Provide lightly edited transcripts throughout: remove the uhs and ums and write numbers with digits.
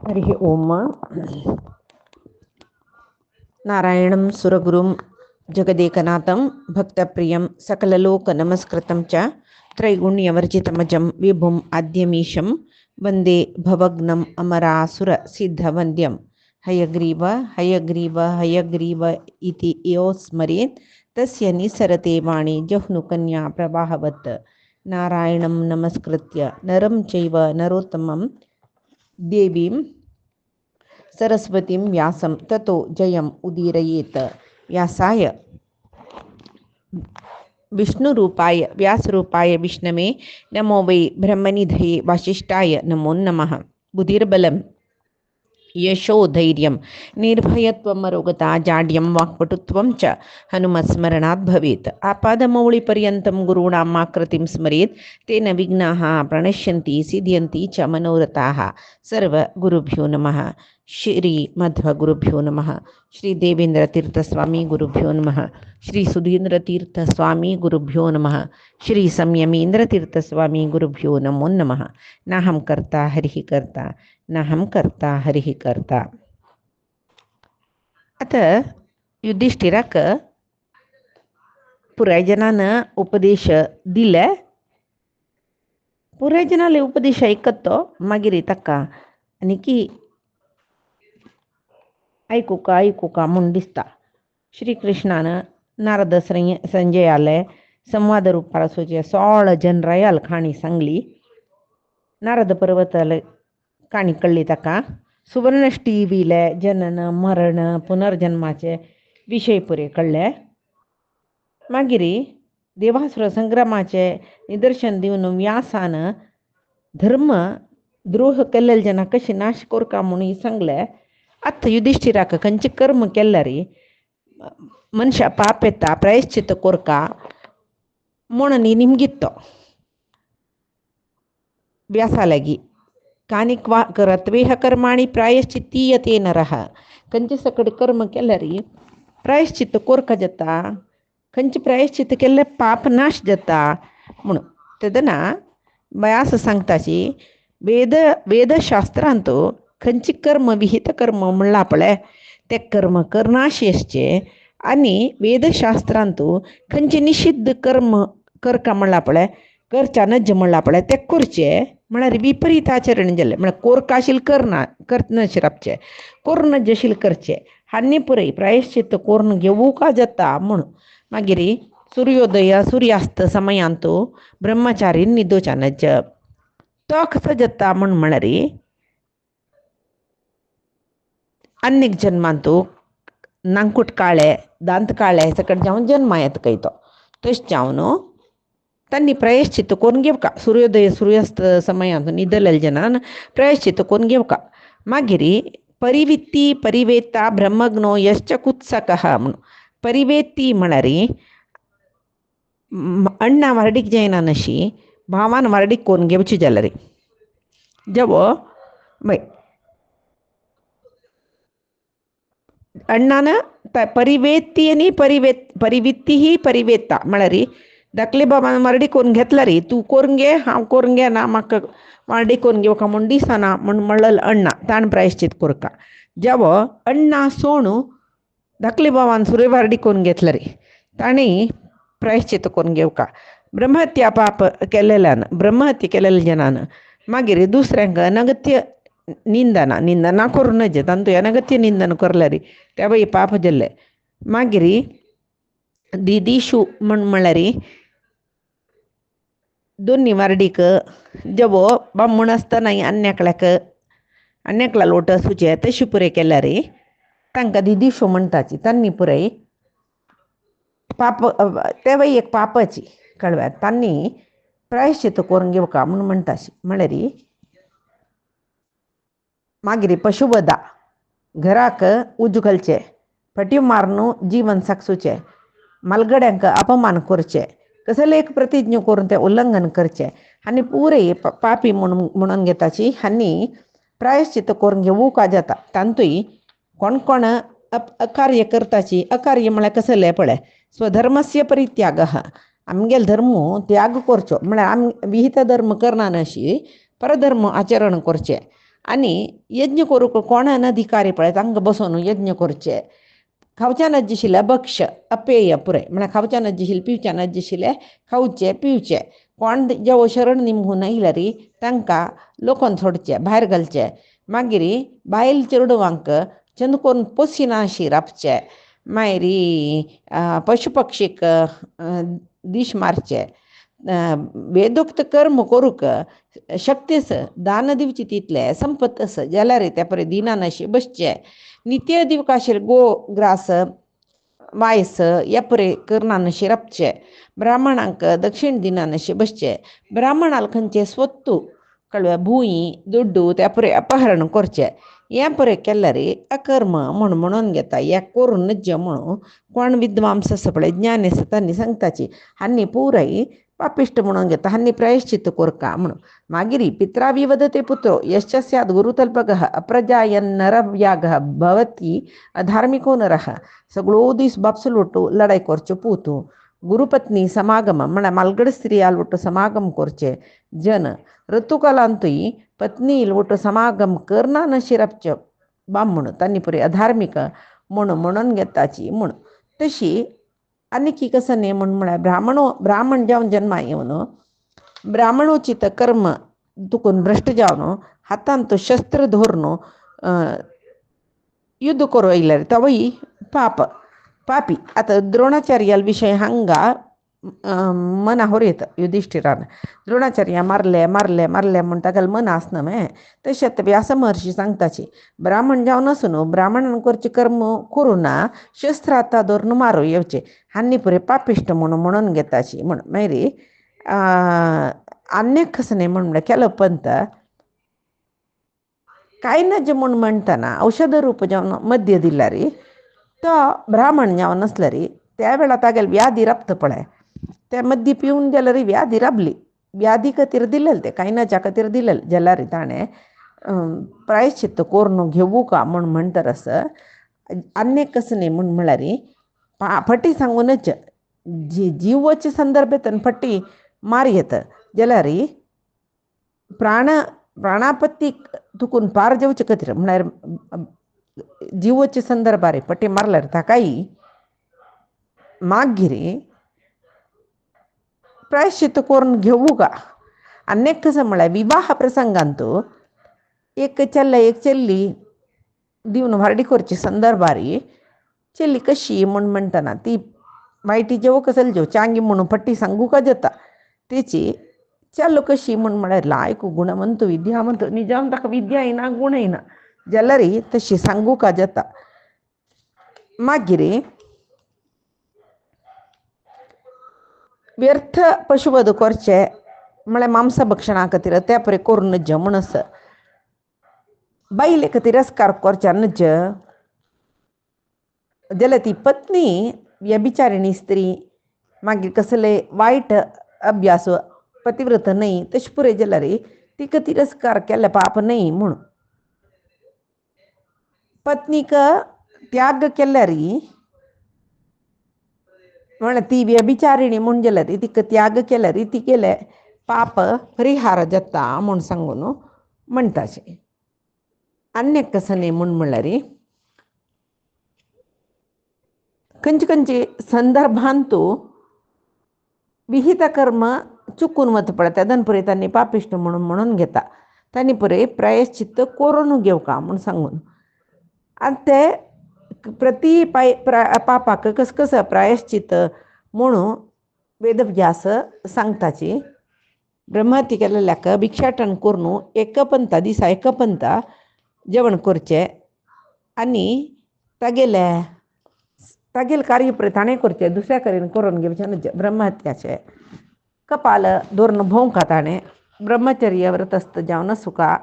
हरिः ओम. नारायणं सुरगुरुं जगदेकनाथं भक्तप्रियं सकललोकनमस्कृतं च त्रैगुण्यवर्जितमजं विभुम् आद्यमीशं वन्दे भवग्नम् अमरासुरसिद्धवन्द्यं. हयग्रीव हयग्रीव हयग्रीव इति यो स्मरेत् तस्य निसरते वाणी जह्नुकन्या प्रवाहवत्. नारायणं नमस्कृत्य नरं चैव नरोत्तमं देवीं सरस्वतीं व्यासं ततो जयम् उदीरयेत्. व्यासाय विष्णुरूपाय व्यासरूपाय विष्णवे नमो वै ब्रह्मनिधये वासिष्ठाय नमो नमः. बुद्धिर्बलं यशोधैर्यं निर्भयत्वमरोगता जाड्यं वाक्पटुत्वं च हनुमत्स्मरणात् भवेत्. आपादमौलिपर्यन्तं गुरूणाम् आकृतिं स्मरेत् तेन विघ्नाः प्रणश्यन्ति सिद्ध्यन्ति च मनोरथाः. सर्वगुरुभ्यो नमः. श्री मध्वगुरुभ्यो नमः. श्री देवेंद्रतीर्थस्वामी गुरुभ्यो नमः. श्री सुधींद्रतीर्थस्वामी गुरुभ्यो नमः. श्री संयमींद्रतीर्थस्वामी गुरुभ्यो नमो नमः. नाहं कर्ता हरिः कर्ता नाहं कर्ता हरिः कर्ता. आता युधिष्ठिराक पुरायजनानं उपदेश दिला. पुरायजनाले उपदेश ऐकतो मागीर ताका आनी की ऐकू का म्हूण दिसता. श्रीकृष्णानं नारद संजयाले संवाद रूपासूचे 16 जनरायाल खाणी सांगली. नारद पर्वताले काणी कळली ताका. सुवर्णश टीव्हीले जनन मरण पुनर्जन्माचे विषय पुरे कळले. मागीर देवासुर संग्रामाचे निदर्शन दिवन व्यासान धर्म द्रोह केल्लेले जना कशे नाश कोरका म्हणून सांगले. आत्ता युधिष्ठिराक खंयचे कर्म केल्ले रे मनुष्य पाप येता प्रायश्चित कोरका म्हणून निमगित्तो व्यासालागी कानिक वा करत्वेह कर्माणि प्रायश्चित्तीयते नरः. खंयचे सकड कर्म केले रे प्रायश्चित कोरका जाता. खंयचे प्रायश्चित केल्ले पाप नाश जाता म्हणून तेदना व्यास सांगताची वेदशास्त्रांत खंयचे कर्म विहित कर्म म्हणला पळय ते कर्म करनाशे असचे आनी वेदशास्त्रांत खंयचे निषिद्ध कर्म करका म्हणला पळय करच्या नज म्हणला पळय ते करचे म्हळ्यार विपरीत आचरण जालें. म्हळ्यार कोरका आशिल्ले करना शिरपचे कोर्ण जशील करचे हानी पुरय प्रायश्चित कोर्ण घेवूका जाता म्हणून. मागीर सूर्योदय सूर्यास्त समयांत ब्रह्मचारी निदोच्या नज तो कसो जाता म्हळ्यार अनेक जन्मांत नांकुट काळे दांत काळे सकट जावन जन्म येता काय तो तशें जावन तांणी प्रायश्चित करून घेवका. सूर्योदय सूर्यास्त समयांत न्हिदलेल्या जनान प्रायश्चित करून घेवका. मागीर परिवित्ती परिवेत्ता ब्रह्मज्ञो यश्च कुत्सकः म्हणून. परिवेत्ती म्हळ्यार अण्णा वारडीक जायना नशी भावान वारडीक करून घेवची जाल्यार जेवो अण्णान परिवेत्ती आनी परिवित्ती ही परिवेत्ता म्हळ्यार धाकले बाबान वारडी करून घेतला रे तूं करून घे हांव करून घे ना म्हाका वारडी करून घेवका म्हूण दिसना म्हूण म्हणलें अण्णा ताण प्रायश्चित कोरका. जेवो अण्णा सोण धाकले बाबान सुरय वारडी करून घेतला रे ताणें प्रायश्चित करून घेवका. ब्रह्महत्या पाप केलेल्यान ब्रह्महत्या केलेल्या जनान मागीर दुसऱ्यांक अनगत्य निंदना करूं नजे तांतूय अनगत्य निंदन करलें रे त्या पाप जाल्ले. मागीर दिदीशू म्हळ्यार दोनी वारडीक जेवो बामूण आसतना अन्याकला लोट आसूचे तशी पुरे केल्या रे तांकां दिदीशू म्हणटाची. तांणी पुराय पाप तेवय एक पापाची कळव्यात तांणी प्रायश्चित करून घेवका म्हणून म्हणटाशी. म्हळ्यार मागीर पशुवधा घराक उज घालचे फटी मारून जीवन सागसूचे मालगड्यांक अपमान करचे कसले एक प्रतिज्ञ करून ते उल्लंघन करचे आनी पुरे पापी म्हणून घेताची हानी प्रायश्चित करून घेवूका जाता. तांतूय कोण कोण अकार्य करताची. अकार्य म्हळ्यार कसले पळय स्वधर्मस्य परित्यागः आमगेलो धर्म त्याग करचो म्हळ्यार विहित धर्म करना नशी परधर्म आचरण करचे आणि यज्ञ करूक कोणान अधिकारी पळय तांकां बसून यज्ञ करचे. खावच्या नज्जिशिल्ले भक्ष अपेय पुरे म्हळ्यार खावच्या नज्जिशिल्ले पिवच्या नज्जिशिल्ले खावचे पिवचे. कोण जेवो शरण निमून येयल्यार तांकां लोकोन सोडचे भायर घालचे. मागीर बायल चेडवांक चंद करून पोसिनाशी रापचे. मागीर पशु पक्षीक दीश मारचे. वेदोक्त कर्म करूक शक्तीस दान दिवची तितले संपत्तस जाल्यार त्या परी दिनान अशी बसचे. नित्य दिवकाशेर गो ग्रास वायस ह्या परी कर्णान अशी रापचे. ब्राह्मणांक दक्षिण दिनान अशी बसचे. ब्राह्मणाल खंयचे स्वत्तू कळ्ळें भुंयी दुड्डू त्या परी अपहरण करचे. हे परी केल्यार अकर्म म्हणून घेता. हे करून नज्य म्हणून कोण विद्वांस आसा पळय ज्ञानी आसा तांणी सांगताची हांनी पुराय पापिश्ट म्हणून घेता. हांनी प्रायश्चित्त कोरका म्हणून. मागीर पित्रा विवदते पुत्रो यश्च स्यात् गुरुतल्पगः अप्रजायन नरव्यागः भवती अधार्मिको नरः. सगळो दीस बापसूल ಒಟ್ಟು लढाई करच्यो पूतू. गुरुपत्नी समागम म्हळ्यार मालगड स्त्रियाल ಒಟ್ಟು समागम करचे. जन ऋतुकालांतूय पत्नील ಒಟ್ಟು समागम करना नशी रापच्यो बामण तांणी परी अधार्मिक म्हणून घेताची म्हण. तशी आनी कसं न्ही म्हळ्यार ब्राह्मण जावन जन्मा येवन ब्राह्मणोचित कर्म तुकून भ्रश्ट जावन हातान तो शस्त्र धरून युद्ध करू येयल्यार तवय पापी. आता द्रोणाचार्याल विशय हांगा मना होरयता युधिष्ठिरान. द्रोणाचार्या मारले म्हण तागेले मन आसना मे. तशेंच व्यास महर्षी सांगताची ब्राह्मण जावन आसून ब्राह्मणान करचे कर्म करू ना शस्त्र हाता धरून मारूं येवचे. हांनी पुरे पापिश्ट म्हणून घेताची म्हण. मागीर अन्यक कसं न्ही म्हळ्यार केलो पंत कांय नज म्हूण म्हणटना औषध रूप जावन मध्य दिल्यार तो ब्राह्मण जावन आसल्यार त्या वेळा तागेले व्याधी राबता पळय ते मद्य पिवन जाल्यार व्याधी राबली. व्याधी खातीर दिलेले ते कांय नजा खातीर दिलेले जाल्यार ताणें प्रायश्चित्त करून घेवू का म्हूण म्हणटर आस. अन्यक कसं न्ही म्हळ्यार फटी सांगूनच जीव वचे संदर्भ येता फटी मार येता जाल्यार प्राणापत्ती तुकून पार जेवचे खातीर म्हळ्यार जिवोचे संदर्भार पट्टी मारल्यार ताकाय मागीर प्रायश्चित्त करून घेवू का. अन्यक कसं म्हळ्यार विवाह प्रसंगांत एक चेल्ला एक चेल्ली दिवन वारडी करची संदर्भार चेल्ली कशी म्हूण म्हणटना ती वायटी जेवो कसली जेव चांगी म्हणून पट्टी सांगू का जाता. तेची चेल्लो कशी म्हूण म्हळ्यार लायक गुणवंत विद्यावंत निजाम ताका विद्या येना गुण येना जाल्यार तशी सांगू का जाता. मागीर व्यर्थ पशुवध करचे म्हळ्यार मांस भक्षणा खातीर त्या परी करून नज म्हूण आसा. बायलेक तिरस्कार करच्या नज जाल्यार ती पत्नी व्यभिचारिणी स्त्री मागीर कसले वायट अभ्यास पतिव्रत न्हय तशें पुरे जाल्यार तिका तिरस्कार केले पाप न्हय म्हूण. पत्नीक त्याग केल्यार म्हळ्यार ती व्यभिचारिणी म्हूण जाल्यार तिका त्याग केल्यार ती केले पाप परिहार जाता म्हूण सांगून म्हणटाचे. अन्यक कसं न्ही म्हळ्यार खंयचे संदर्भांतू विहित कर्म चुकून वता पळय तेदन परी तांणी पापिश्ट म्हणून घेता. तांणी परी प्रायश्चित्त करून घेवका म्हूण सांगून. आनी ते प्रति पापाक कसं प्रायश्चित्त म्हणून वेदव्यास सांगताची ब्रह्महत्या केलेल्याक भिक्षाटन करून दिसा एक पंता जेवण करचें आनी तागेले कार्य पळय ताणें करचें दुसऱ्या कडेन करून घेवचें न्हय. ब्रह्महत्याचें कपाल धरून भोंवका ताणें ब्रह्मचर्य व्रतस्थ जावन सुका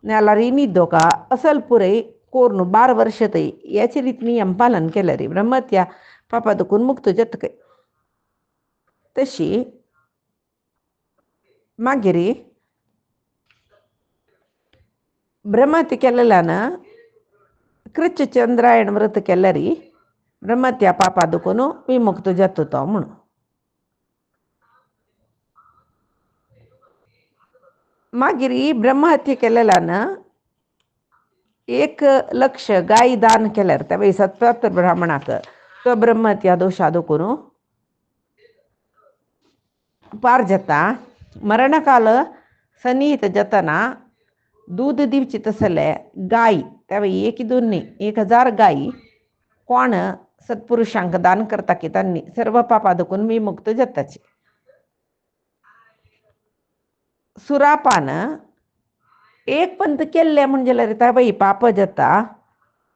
नाल्यार न्हिदोका असल पुरे करून 12 वर्ष थंय याचे रीत नियम पालन केल्यार ब्रह्महत्या पापा दुखून मुक्त जातकय. तशी मागीर ब्रह्महत्या केलेल्यान कृच्छ चंद्रायण व्रत केल्यार ब्रह्महत्या पापा दुखून विमुक्त जाता तो म्हूण. मागीर ब्रह्महत्या केलेल्यान 1,00,000 गायी दान केल्यार त्यावेळी 77 ब्राह्मणाक तो ब्रह्महत्या दोष आदोकून पार जाता. मरणकाल सनीत जाताना दूध दिवची तसले गाय त्यावेळी 1-2 नाही 1,000 गायी कोण सत्पुरुषांक दान करता की त्यांनी सर्व पापादकून विमुक्त जाताचे. सुरापान एक पंत केल्ले म्हणजे रे त्यावेळी पाप जाता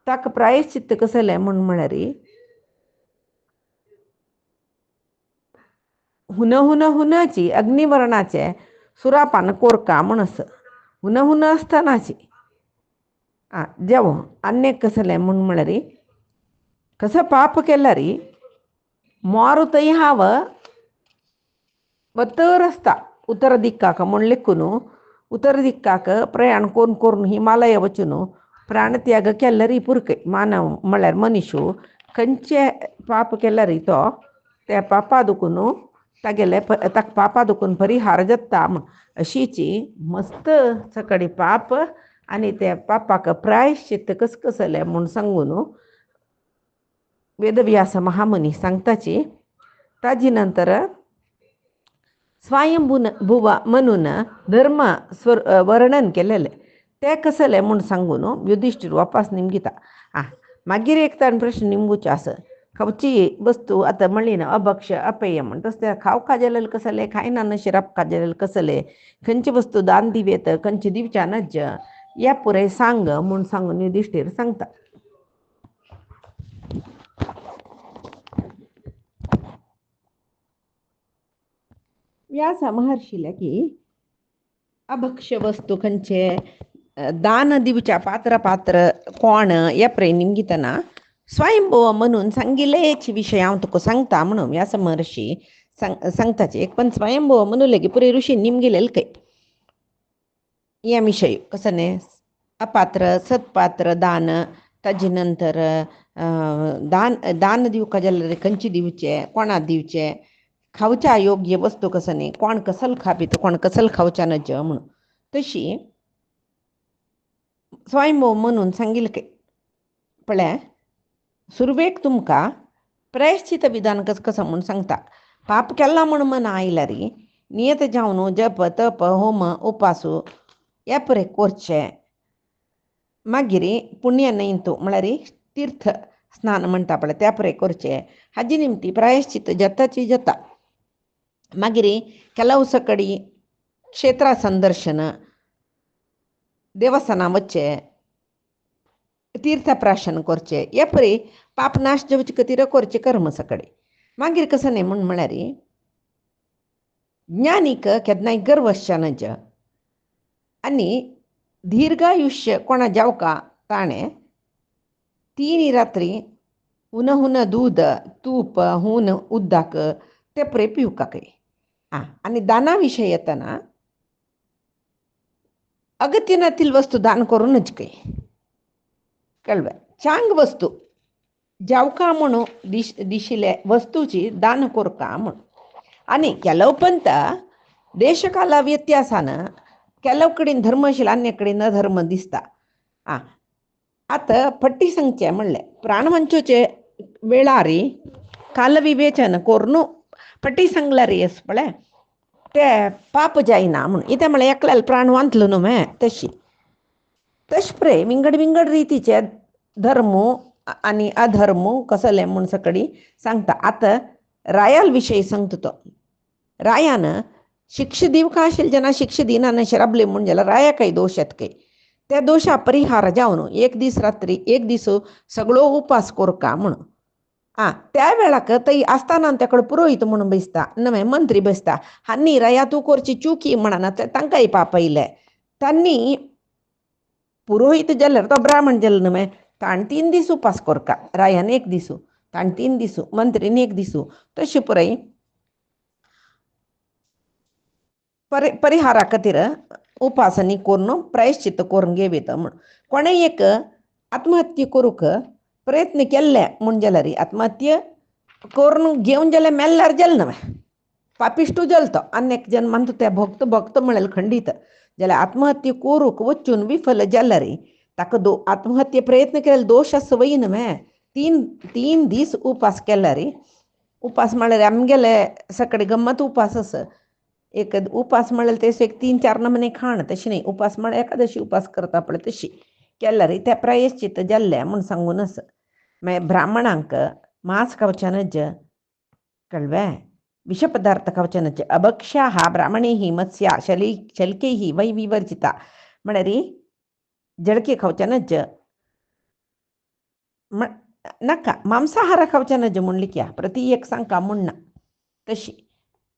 ताक प्रायश्चित्त कसले म्हणारी हुनाची अग्निवर्णाचे सुरापान कोरका म्हणस हुन असतानाची जेव्हा अनेक कसले म्हणारी कसं पाप केला री मारुतही हावं बत्तर रस्ता उत्तर दिक्काक म्हणलेकून उत्तर दिक्काक प्रयाण करून हिमालय वचून प्राणत्याग केला री पुरके मानव म्हळ्यार मनुष्य खंयचे पाप केला री तो त्या पापा दुखून तागेले ताक पापा दुखून परिहार जाता अशीची मस्त सकाळी पाप आणि त्या पापाक प्रायश्चित्त कसले म्हूण सांगून वेदव्यास महामुनी सांगताची. ताजी नंतर स्वयंभुवा म्हणून धर्म वर्णन केलेले ते कसले म्हूण सांगून युधिष्ठिर वापस निमगिता. मागीर एक ताण प्रश्न निमगुचे असं खावची वस्तू आता म्हणली ना अभक्ष अपेय म्हणटच ते खाव खाजेलेल कसले खायना न शिराप खाजेलेल कसले खंयची वस्तू दान दिवेत खंयची दिवच्या नज या पुरे सांग म्हूण सांगून युधिष्ठिर सांगता. व्यास महर्षीला की अभक्ष वस्तू खंयचे दान दिवच्या पात्र कोण या प्रे निमगितना स्वयंभव म्हणून सांगिलेच विषय हांव तुका सांगता म्हणून व्यास महर्षी सांगताचे. एक पण स्वयंभव म्हणून की पुरे ऋषी निमगिलेल काही या विषय कसं नाही अपात्र सत्पात्र दान ताजे नंतर दान दिवका जाल्यार खंयची दिवचे कोणा दिवचे खावच्या योग्य वस्तू कसं नाही कोण कसल खापीत कोण कसल खावच्या नज म्हणून तशी स्वयंभव म्हणून सांगिल काही पळय सुरवेक तुमका प्रायश्चित विधान कसं म्हणून सांगता. पाप केला म्हणून मन आयला री नियत जावन जप तप होम उपासू या पुरे कोरचे मागिरी पुण्य नयंतू म्हळ्यार तीर्थ स्नान म्हणटा पळय त्या पुरे कोरचे हाजी निमती प्रायश्चित जताची जता. मागिरी ಕೆಲವು सकडी क्षेत्रा संदर्शन देवस्थाना वच्चे तीर्थप्राशन करचे या परी पापनाश जेवचे कतीर करचे कर्म सकडी. मागीर कसं नाही म्हळ्यार ज्ञानीक केदनाय गर्वश्य नज आनी दीर्घायुष्य कोणा जावका ताणे 3 रात्री हुन दूध तूप हून उद्दाक ते पुरे पिवका काही. आणि दानाविषयी येताना अगत्यनातील वस्तू दान करूनच काही कळलं. चांग वस्तू जावका म्हणू दिशिले वस्तूची दान कोरका म्हणून. आणि ಕೆಲವು पंत देशकाला व्यत्यासानं ಕೆಲವು कडेन धर्मशील अन्य कडेन अधर्म दिसता. आता पट्टी सांगचे म्हणले प्राणवंचोचे वेळारी कालविवेचन करून पट्टी सांगलारी अस पळय ते पाप जायना म्हणून इथे म्हळ्यार एकल्याला प्राण वांतलो न्हू तशी तशप्रे विंगड रीतीचे धर्म आणि अधर्म कसले म्हूण सकडी सांगता. आता रायाल विषयी सांगता तो रायानं शिक्षा दिवका आशिल्ले जना शिक्षा दिनानं शराबले म्हूण जाल्यार राया काही दोश येत काही त्या दोशा परिहार जावन एक दीस रात्री एक दीस सगळो उपास कोरका म्हणून. त्या वेळाक थंय आसतना तेकडे पुरोहीत म्हणून बसता नवे मंत्री बसता हांनी राया तूं करची चुकी म्हणना तांकांय पाप येयले तांणी पुरोहीत जाल्यार तो ब्राह्मण जालो न्हय ताण 3 दीस उपास कोरका रायान 1 दीस ताण 3 दीस मंत्रीन 1 दीस तशें पुराय परिहारा खातीर उपासनी करून प्रायश्चित्त करून घेवेत म्हणून. कोणेय एक आत्महत्या करूक प्रयत्न केल्ले म्हूण जाल्यार आत्महत्या करून घेवन जाल्यार मेल्ल्यार जालें न्हय पापिश्टू जालो तो अनेक जन्मांत ते भक्त म्हळ्यार खंडीत जाल्यार आत्महत्या करूक वचून विफल जाल्यार ताका आत्महत्ये प्रयत्न केला दोष सवयी न्हय. 3 दीस उपास केला रे. उपास म्हळ्यार आमगेले सकाळी गम्मत उपास आस. एक उपास म्हळ्यार तेस एक 3-4 नमुने खाण तशी न्ही. उपास म्हळ्यार एकादशी उपास करता पळय तशी केला रे. त्या प्रायश्चित्त जाल्लें म्हूण सांगून आस. मागीर ब्राह्मणांक मांस खावचें नज कळ्ळें. विषपदार्थ खावचे नज. अभक्ष्याः ब्राह्मणैः मत्स्या शल्कैः वै विवर्जिता. म्हळ्यार जळकी खावचे नज. नाका मांसाहार खावचे नज म्हणली क्या प्रति एक सांगका म्हणना तशी.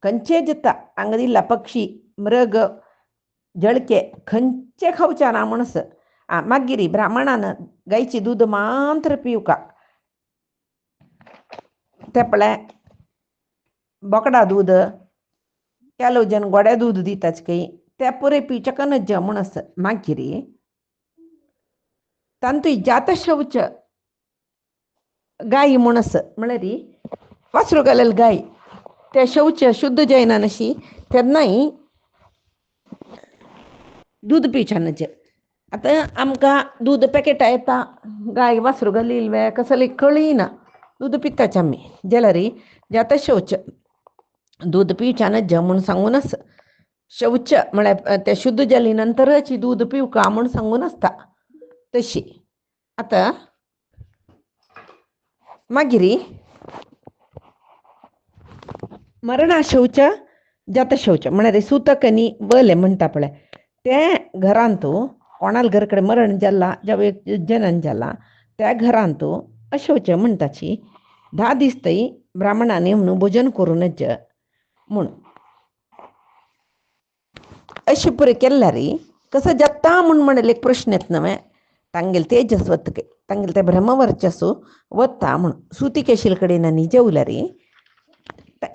खंयचे जता हांगा दिला पक्षी मृग जळके खंयचे खावचे ना म्हणस. मागीर ब्राह्मणान गायची दूध मात्र पिवका. तेपळे बोकडा दूध ಕೆಲವು ಜನ ಗೊಡೆ दूध दिताच काही त्या पुरे पिवचे नज म्हणस. मागीर तांतूय जात शौच गाय म्हणस. म्हळ्यार वासरू घालेल गाय ते शौच शुद्ध जायना नशी तेन्नाय दूध पिवचें नज. आतां आमकां दूध पॅकेटां येता गाय वासरू घालिल्ले कसले कळिना दूध पिताच आमी जाल्यार जाता शौच दूध पिवचें नज म्हूण सांगून आस. शौच म्हळ्यार ते शुद्ध जाली नंतरच दूध पिवका म्हूण सांगून आसता तशी. आतां मागीर मरणा शौच जाता शौच म्हळ्यार सुतक आनी वले म्हणटा पळय ते घरांतू कोणाल घर कडेन मरण जाल्ला जावं जनन जाला त्या घरांतू अशौच म्हणटाची 10 दीस थंय ब्राह्मणांनी म्हणून भोजन करूं नज म्हूण. अशें पुरे केल्यार कसं जाता म्हूण म्हणले एक प्रश्न येत न्हय. तांगेल तेजस वतके तांगेल ते ब्रह्मवर्चस्व वता म्हूण. सुतीक आशिल्ले कडेन आनी जेवल्यार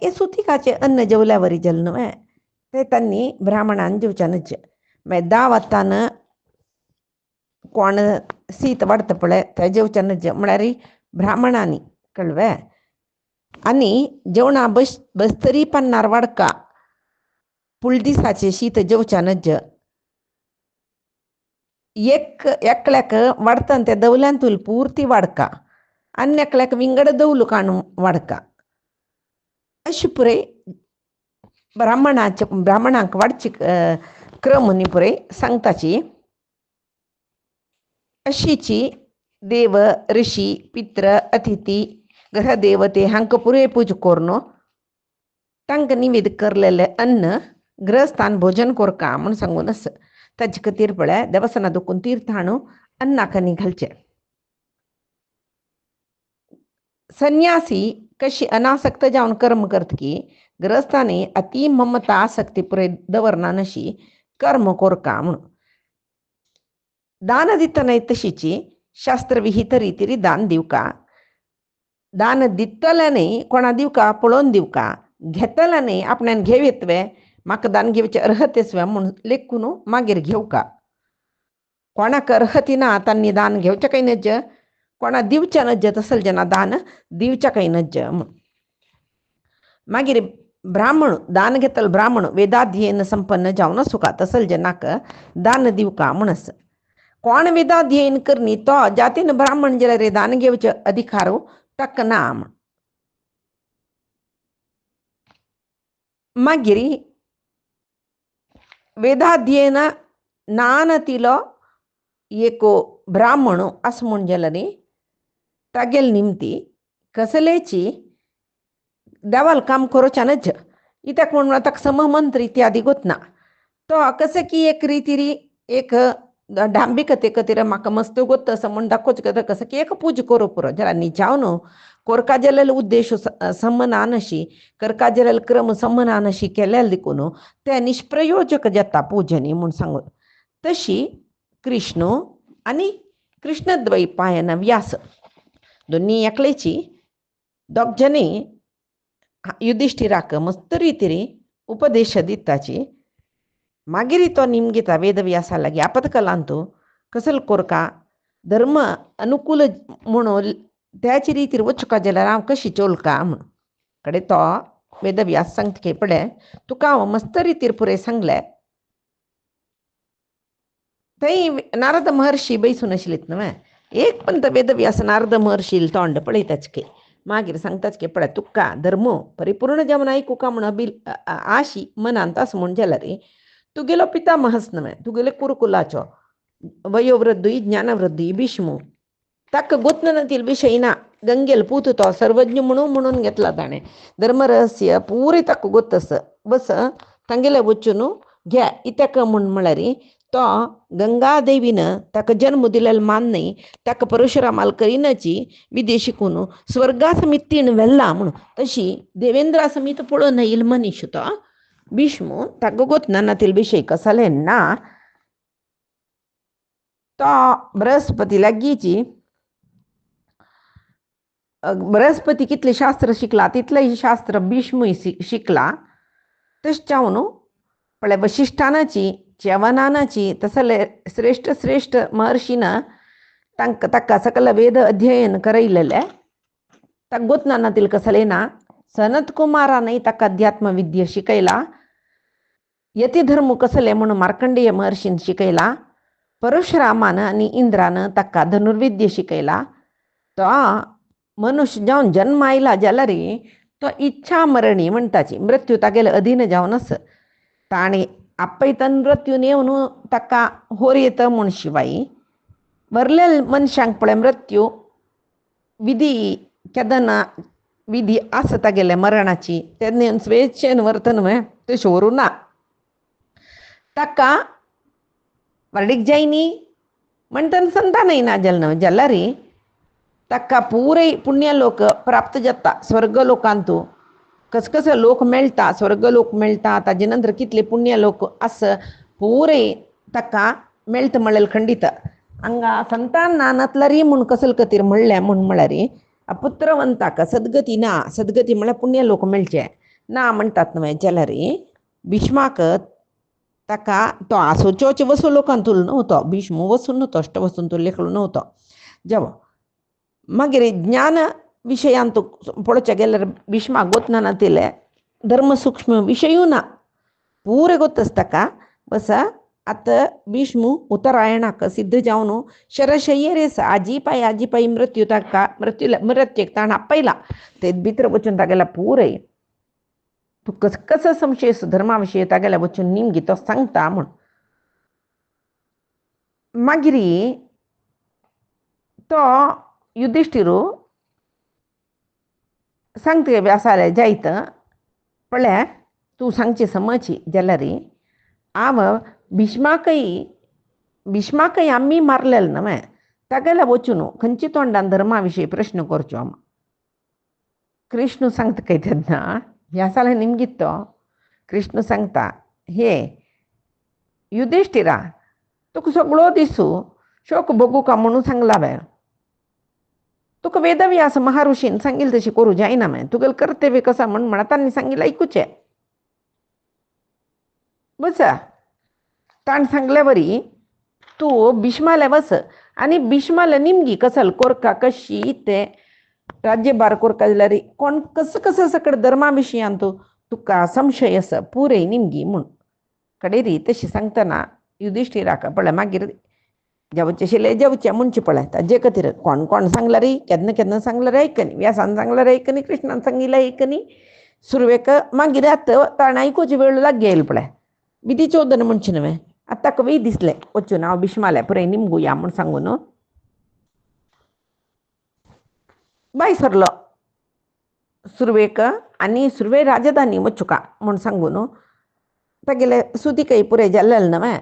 हे सुतिकाचें अन्न जेवल्या वरी जालें न्हय. ते तांणी ब्राह्मणान जेवचें नज. मागीर 10 वतान कोण शीत वाडता पळय ते जेवचें नज म्हळ्यार ब्राह्मणांनी कळ्ळें. आनी जेवणा बस्तरी पन्नार वाडका फूल दिसाचें शीत जेवचें नज. एकल्याक वाडटा ते दवल्यांतूल पुर्ती वाडका आनी एकल्याक विंगड दवल काडून वाडका. अशें पुरे ब्राह्मणांक वाडची क्रम न्ही पुरे सांगताची. अशीची देव ऋषी पित्र अतिथी ग्रहदेवते हांकां पुरे पूज करून तांकां निवेद करलेलें अन्न ग्रहस्थान भोजन कोरका म्हूण सांगून आस. ताजे खातीर पळय देवस्थानां दुखून तीर्थ हाडून अन्नाक आनी घालचें. संन्यासी कशी अनासक्त जावन कर्म करतकी ग्रहस्थांनी अति ममता आसक्ती पुरे दवरना नशी कर्म कोरका म्हूण. दान दितना तशीची शास्त्रविहित रितीरी दान दिवका. दान दितल्यानी कोणा दिवका पळोवन दिवका. घेतल्यानी आपणान घेव येतवे म्हाका दान घेवचे अर्हतेसवे म्हूण लेखून मागीर घेवका. कोणाक अर्हती ना तांणी दान घेवचें काय नज. कोणा दिवचें नज तसले जना दान दिवचें काय नज म्हूण. मागीर ब्राह्मण दान घेतल ब्राह्मण वेदाध्ययन संपन्न जावन आसुका तसले जनाक दान दिवका म्हणस. कोण वेदाध्ययन करनी तो जातीन ब्राह्मण जाल्यार दान घेवचे अधिकारू ताका ना म्हूण. मागीर वेदाध्ययन नानतिलो एक ब्राह्मण आसा म्हूण जाल्यार तागेल निमती कसलेची देवाल काम करचें नज. कित्याक म्हूण ताका सममंत्र इत्यादी गोतना तो कसे की एक रितीरी एक डांबिकते खातीर म्हाका मस्त गोत्त असं म्हूण दाखोवचें खातीर कसं की एक पूज करूं पुरो जाल्यार न्हिजावन कोरका जाल्यार उद्देश सम्मना नशी करका जाल्यार क्रम सम्मना नशी केल्यार देखून ते निष्प्रयोजक जाता पूजनी म्हूण सांगून. तशी कृष्ण आनी कृष्णद्वैपायन व्यास दोनी एकलेची दोग जनी युधिष्ठिराक मस्त रितीरी उपदेश दिताची. मागीर तो निमगीता वेदव्यासा लागीं आपतकालांतू कसले कोरका धर्म अनुकूल म्हणून त्याच रितीर वचका जाल्यार हांव कशी चोलका म्हूण कडेन तो वेदव्यास सांगतके पळय तुका हांव मस्त रितीर पुरे सांगलें थंय नारद महर्षी बैसून आशिल्लीत न्हय. एक पंत वेदव्यास नारद महर्षी तोंड पळयताच के मागीर सांगताच के पळय तुका धर्म परिपूर्ण जेवण ऐकुका म्हण आशी मनांत आसा म्हूण जाल्यार तुगेलो पितामहस न्हय, तुगेले कुरुकुलाचो वयोवृद्धूय ज्ञानवृद्धूय भीष्मू ताका गोतनातील विशय ना. गंगेल पूत तो सर्वज्ञ म्हणून घेतला ताणें धर्म रहस्य पुरे ताका गोतस बस तांगेले वचून घ्या इतक म्हूण म्हळ्यार तो गंगादेवीनं ताका जन्म दिलेलो मान न्ही ताका परशुरामाल करिनाची विद्या शिकून स्वर्गा समीत तीण व्हेल्ला म्हणून तशी देवेंद्रा समीत पळोवन येईल मनीस तो भीष्म ताका गोतनातील विशय कसले ना. तो बृहस्पती लागीची बृहस्पती कितले शास्त्र शिकला तितलें शास्त्र भीष्म शिकला. तशें जावन पळय वशिश्ठानाची च्यवनानाची तसले श्रेष्ठ श्रेष्ठ महर्षीनं ताका सकल वेद अध्ययन करयलेले ताका गोतनातील कसले ना. सनत कुमारानंय ताका अध्यात्म विद्या शिकयला. यतिधर्म कसले म्हणून मार्कंडेय महर्षीन शिकयला. परशुरामानं आनी इंद्रानं ताका धनुर्विद्या शिकयला. तो मनुष्य जावन जन्म आयला जाल्यार तो इच्छा मरणी म्हणटाची मृत्यू तागेले अधीन जावनच ताणें आपयतन मृत्यून येवन ताका होर येता म्हूण शिवाय मरलेल्या मनशांक पळय मृत्यू विधी केदना विधी आसा तागेले मरणाची तेन्ना स्वेच्छेन वर्तन तशें व्हरूं ना. ताका वर्डीक जायनी म्हणटन संतान येना जालें जाल्यार ताका पुरे पुण्यलोक प्राप्त जाता. स्वर्ग लोकांतू कसकसो लोक मेळटा स्वर्ग लोक मेळटा ताजे नंतर कितले पुण्यलोक आसा पुरे ताका मेळटा म्हळ्यार खंडीत. हांगा संतान ना नतलरी म्हूण कसले खातीर म्हणलें म्हूण म्हळ्यार अपुत्रवंताक सद्गती ना. सद्गती म्हळ्यार पुण्यलोक मेळचे ना म्हणटात न्हय जाल्यार भीष्माक ताका तो आसोच्योचे वसू लोकांतूल नव्हतो. भीष्म वसून नव्हतो अष्ट वसूंतूल लेखलो नव्हतो. जेव मागीर ज्ञान विशयांत पळोवचें गेल्यार भीष्माक गोतनातिले धर्म सूक्ष्म विशयूय ना पुरे गोतस ताका. बस आतां भीष्म उत्तरायणाक सिद्ध जावन शरशय्येर आसा. आजी पायी मृत्यू ताका मृत्यूक ताणें आपयला. ते भितर वचून तागेल्या पुरे तूं कसो संशय धर्मा विशयी तागेल्या वचून निमगी तो सांगता म्हूण. मागीर तो युधिष्ठिरू सांगता व्यासाले जायत पळय तूं सांगचें समजी जाल्यार हांव भीष्माकय आमी मारलेलें न्हय तागेल्या वचून खंयचे तोंडान धर्मा विशयी प्रश्न करचो. कृष्ण सांगता काय तेन्ना व्यासाले निमगीत तो कृष्ण सांगता हे युधिष्ठिरा तुका सगळो दिसू शोक भोगू का म्हणून सांगला बाय. तुका वेदव्यास महाऋषीन सांगिल तशी करूं जायना माय. तुगेल कर्तव्य कसा म्हण तांणी सांगिल्लें ऐकुचें. बस ताण सांगले वरी तूं भीष्माले वस आनी भीष्माले निमगी कसल कोरका कशी ते राज्यभार कोरका जाल्यार कोण कसं सकड धर्मा विशयांत तुका संशय आसा पुरे निमगी म्हूण कडेरी तशी सांगतना युधिष्ठिराक पळय मागीर जेवचे आशिल्ले जेवचे म्हणचे पळय ताजे खातीर कोण कोण सांगला रे केन्ना सांगल्यार आयकनी. व्यासान सांगल्यार आयकनी कृष्णान सांगिल्लें आयकनी. सुरवेक मागीर आतां ताणें आयकुची वेळ लागी येयलो पळय विधी चोदन म्हणचे न्हय. आतां ताका वेळ दिसलें वचून हांव भीष्माले पुरे निमगुया म्हूण सांगून बाय सरलो सुरवेक आनी सुरवे राजधानी वचुका म्हूण सांगून तागेले सुतिकय पुरे जाल्लेलें न्हय.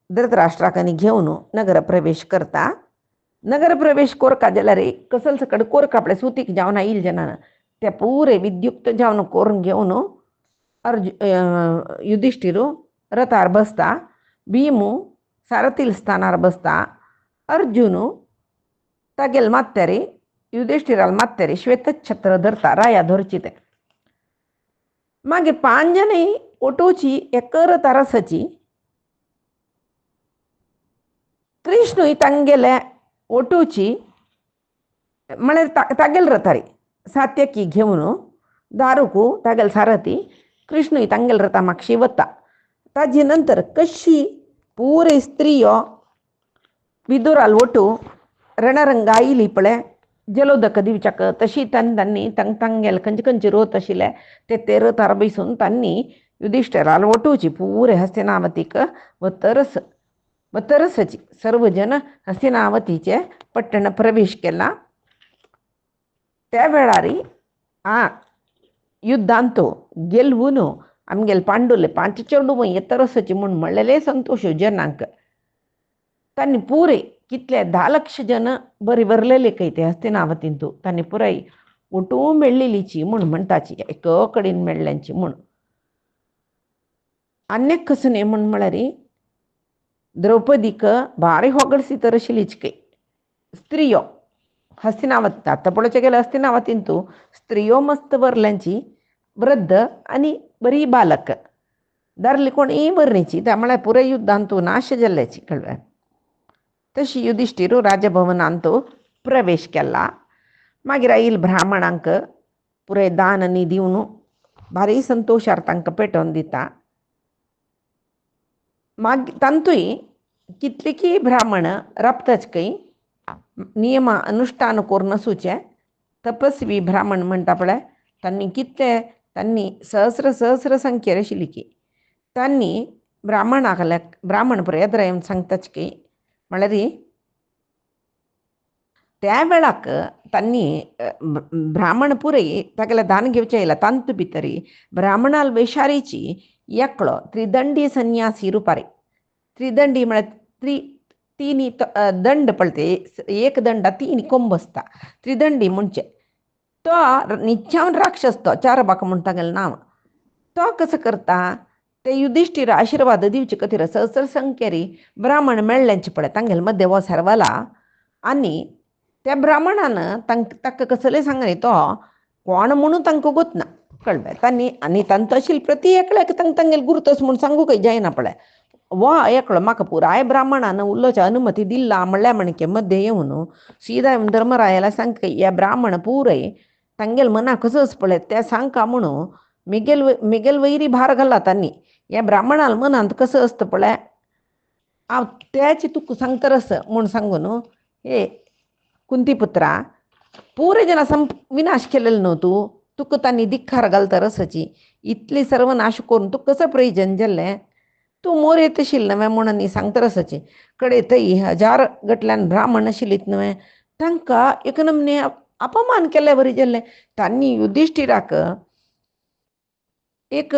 धृतराष्ट्राक आनी घेवन नगर प्रवेश करता. नगर प्रवेश कोरका जाल्यार कसल सकड कोरका आपल्या सुतीक जावन येईल जेन्ना ते पुरे विद्युक्त जावन कोरून घेवन युधिष्ठिरू रथार बसता. भीम सारथील स्थानार बसता. अर्जुन तागेल मात्यारी युधिष्ठिराल मात्यारी श्वेतछत्र धरता राया धरची ते. मागीर 5 जणय ओटोवची एकर तारसाची कृष्णूय तांगेले ओटोवची म्हळ्यार तागेल रथारी सात्यकी घेवन दारुकू तागेल सारथी कृष्णूय तांगेल रथा मागशी वता. ताजे नंतर कशी पुरे स्त्रियो विदुराल ओटू रणरंग आयली पळय जलोदक दिवच्याक तशी तांणी तंग तंगेल खंयचे खंयचे रथ आशिल्ले ते रथार बसून तांणी युधिष्ठिराल ओटोवची पुरे हस्तिनावतीक वतरसची सर्वजन हस्तिनावतीचे पट्टण प्रवेश केला. त्या वेळारी युद्धांतो गेलवून आमगेल पांडुले पांच चेडू येतरसची म्हूण म्हणलेले संतोष जनांक तांणी पुरे कितले 10 लाख जन बरी भरलेले काही ते हस्तिनावतींतू तांणी पुराय उठून मेळिल्लीची म्हूण म्हणटाची एक कडेन मेळ्ळ्यांची म्हूण. अन्यक कसं न्ही म्हूण म्हळ्यार द्रौपदीक भारी होगडसी तर आशिल्लीच काही स्त्रियो हस्तिनावती आतां पळोवचें गेल्यार हस्तिनावतींतू स्त्रियो मस्त भरल्यांची वृद्ध आनी बरी बालक दारली कोणीय बरणीची त्या म्हळ्यार पुराय युद्धांतू नाश जाल्ल्याची कळ्ळें. तशी युधिष्ठिरू राजभवनांतू प्रवेश केला. मागीर आयिल्ल ब्राह्मणांक पुराय दान न्ही दिवन भारी संतोशार तांकां पेटोवन दिता. तांतूय कितलेकी ब्राह्मण रप्तचकय नियम अनुष्ठान करून नसूचे तपस्वी ब्राह्मण म्हणटा पळय तांणी सहस्र संख्येर आशिल्ली की तांणी ब्राह्मण पुराय येद्र येवन सांगताचकी म्हळ्यार त्या वेळाक तांणी ब्राह्मण पुराय तागेलें दान घेवचें आयलां तांत भितरी ब्राह्मणाल वेशारीची एकलो त्रिदंडी संन्यासी रुपारी त्रिदंडी म्हळ्यार तीन दंड पळते एक दंडा 3 कोंब आसता त्रिदंडी म्हणचे तो निच्छावन राक्षस तो चारबाक म्हूण तागेलें नांव. तो कसो करता ते युधिष्ठिर आशिर्वाद दिवचे खातीर सहस्र संख्येरी ब्राह्मण मेळ्ळ्यांचे पळय तांगेले मध्य वो सरवला आनी त्या ब्राह्मणान ताका कसले सांगले तो कोण म्हणून तांकां गोतना कळ्ळें. तांणी आनी तांचो आशिल्लो प्रती एकल्याक तांगेले गुरुतस म्हूण सांगूंक जायना पळय. वो एकलो म्हाका पुराय ब्राह्मणान उलोवची अनुमती दिला म्हणल्या म्हणके मध्ये येवन सीदा येवन धर्मरायाला सांग हे ब्राह्मण पुरय तांगेल मना कसो आसा पळय तें सांगका म्हणून मिगेल वैरी भार घाला तांणी ह्या ब्राह्मणाल मनांत कसो आसता पळय हांव त्याची तुका सांगतरस म्हूण सांगून हे कुंतीपुत्रा पुरे जना विनाश केलेलो न्हू तुका तांणी दिखार घालतरसाची इतली सर्वनाश करून तुका कसं प्रयोजन जाल्लें तूं मोर येत आशिल्लें न्हय म्हणून सांगतरसाची कडे थंय 1000 गटल्यान ब्राह्मण आशिल्लीत न्हय तांकां एक नमने अपमान केलें बरी जाल्लें. तांणी युधिष्ठिराक एक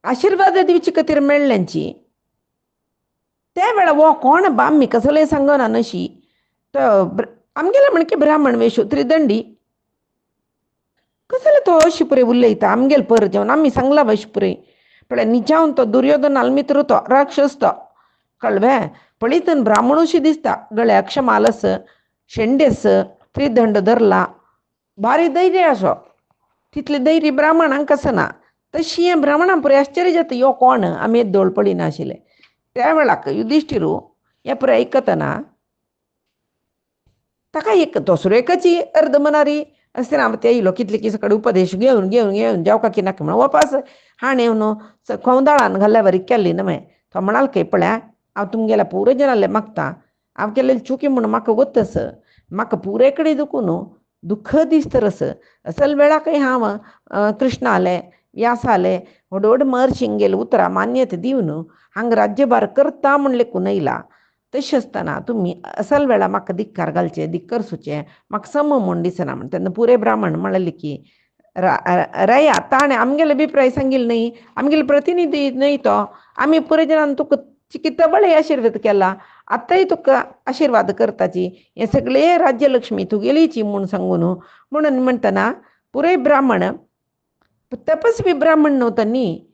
आशिर्वाद दिवचे खातीर मेळ्ळ्यांची त्या वेळा वो कोण बाम्मी कसलें सांगना नशी आमगेले म्हणके ब्राह्मण वेशू त्रिदंडी कसले तो अशी पुरे उलयता आमगेले पर जेवन आमी सांगला अशी पुरे पळय निजावन तो दुर्योधनाल मित्र तो राक्षस तो कळ्ळें. पळयतन ब्राह्मणूशी दिसता गळे अक्षमालस शेंडेस त्रिदंड धरला भारी धैर्य असो तितले धैर्य ब्राह्मणांक आसना. तशी हें ब्राह्मणां पुरे आश्चर्य जाता यो कोण आमी दोळ पडिना आशिल्ले. त्या वेळाक युधिष्ठिरू हें पुरे आयकतना ताका एक दुसरो एकाची अर्दमनारी हस्तिनावती आयलो कितले की सकाळी उपदेश घेवन जेवका की नाका म्हणून वापस हाण येवन खोंदाळान घाल्ल्या बरी केल्ली न्हय. तो म्हणाल खंय पळय हांव तुमगेल्या पुरे जनाले मागता हांव केल्लेली चुकी म्हणून म्हाका गोतस म्हाका पुरे कडेन दुखून दुख्ख दिसतरस असल वेळाकय हांव कृष्णाले व्यासाले व्हड महर्शींक गेले उतरां मान्यता दिवन हांगा राज्यभार करता म्हण लेखून येयला. तशें आसतना तुमी असल वेळा म्हाका दिक्कार घालचे दिक्कर सुचे म्हाका सम म्हूण दिसना म्हण तेन्ना पुरे ब्राह्मण म्हणले की रया ताणें आमगेले अभिप्राय सांगिल्लो न्हय आमगेले प्रतिनिधी न्हय तो आमी पुरे जनान तुका चिकित्तबळे आशिर्वाद केला आतांय तुका आशिर्वाद करताची हे सगळे राज्यलक्ष्मी तुगेलीची म्हूण सांगून म्हणून म्हणटना पुरे ब्राह्मण तपस्वी ब्राह्मण नव्हता न्ही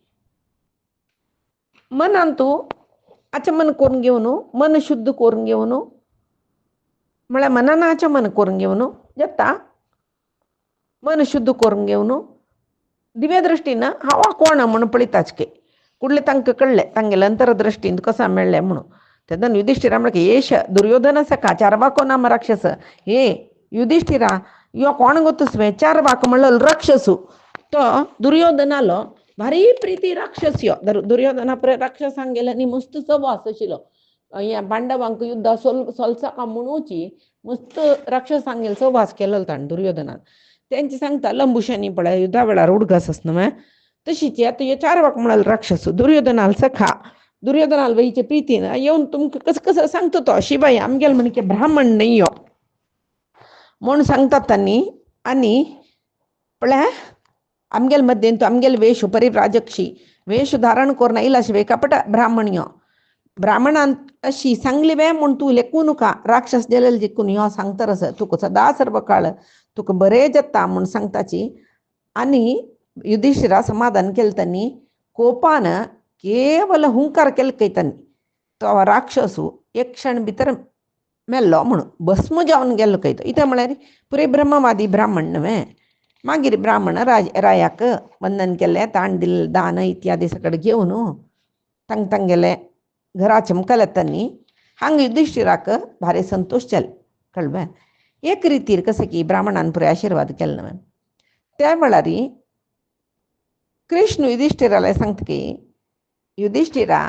मनान तूं आचमन करून घेवन मन शुद्ध करून घेवन म्हळ्यार मनान आचमन करून घेवन जाता मन शुद्ध करून घेवन दिव्य दृश्टीन हांव कोण म्हणून पळयताच के कुडले तांकां कळ्ळें तांगेले अंतरदृश्टीन कसा मेळ्ळें म्हणून. तेन्ना युधिष्ठिरा म्हणलें येश दुर्योधन सखा चारवाको नाम राक्षस हे युधिष्ठिरा यो कोण गोतूस वे चारवाक म्हणलो राक्षसू तो दुर्योधनालो भारी प्रिती राक्षस यो दुर्योधना पळय राक्षसांक गेले न्ही मस्त सवास आशिल्लो या पांडवांक युद्धा सोलसा का म्हणूची मस्त राक्षसांगेल सहवास केलेलो ताण दुर्योधनान त्यांची सांगता लंबुशानी पळय युद्धा वेळार उडगास न्हय तशीच आता हे 4 वाक म्हणाल राक्षस दुर्योधनाल सखा दुर्योधनाल वयचे प्रीतीन येऊन तुमक कसं कसं सांगतो तो शिवाय आमगेल म्हण की ब्राह्मण नाही हो म्हणून सांगतात त्यांनी आणि पळय आमगेल मध्ये तो आमगेल वेश परिव्राजकशी वेश धारण करून येईल अशी कपट ब्राह्मण्य ब्राह्मणांत अशी सांगली वे म्हण तू लेखू नका राक्षस गेलेल जिकून ह्यो सांगतरस तुका सदा सर्व काळ तुका बरे जत्ता म्हण सांगताची आणि युधिष्ठिरा समाधान केलं त्यांनी कोपान केवल हुंकार केलं काही त्यांनी तो राक्षसू एक क्षण भितर मेल्लो म्हणून भस्म जावन गेल्लो काही इथं म्हळ्यार पुरे ब्रह्मवादी ब्राह्मण नव्हे मागीर ब्राह्मण रायाक वंदन केलें ताण दिल दान इत्यादी सगळं घेवन तांग गेले घरा चमकले त्यांनी हांग युधिष्ठिराक भारी संतोष जाले कळ्ळें एक रितीर कसं की ब्राह्मणान पुरे आशीर्वाद केले न्हय त्या वेळार कृष्ण युधिष्ठिराला सांगता की युधिष्ठिरा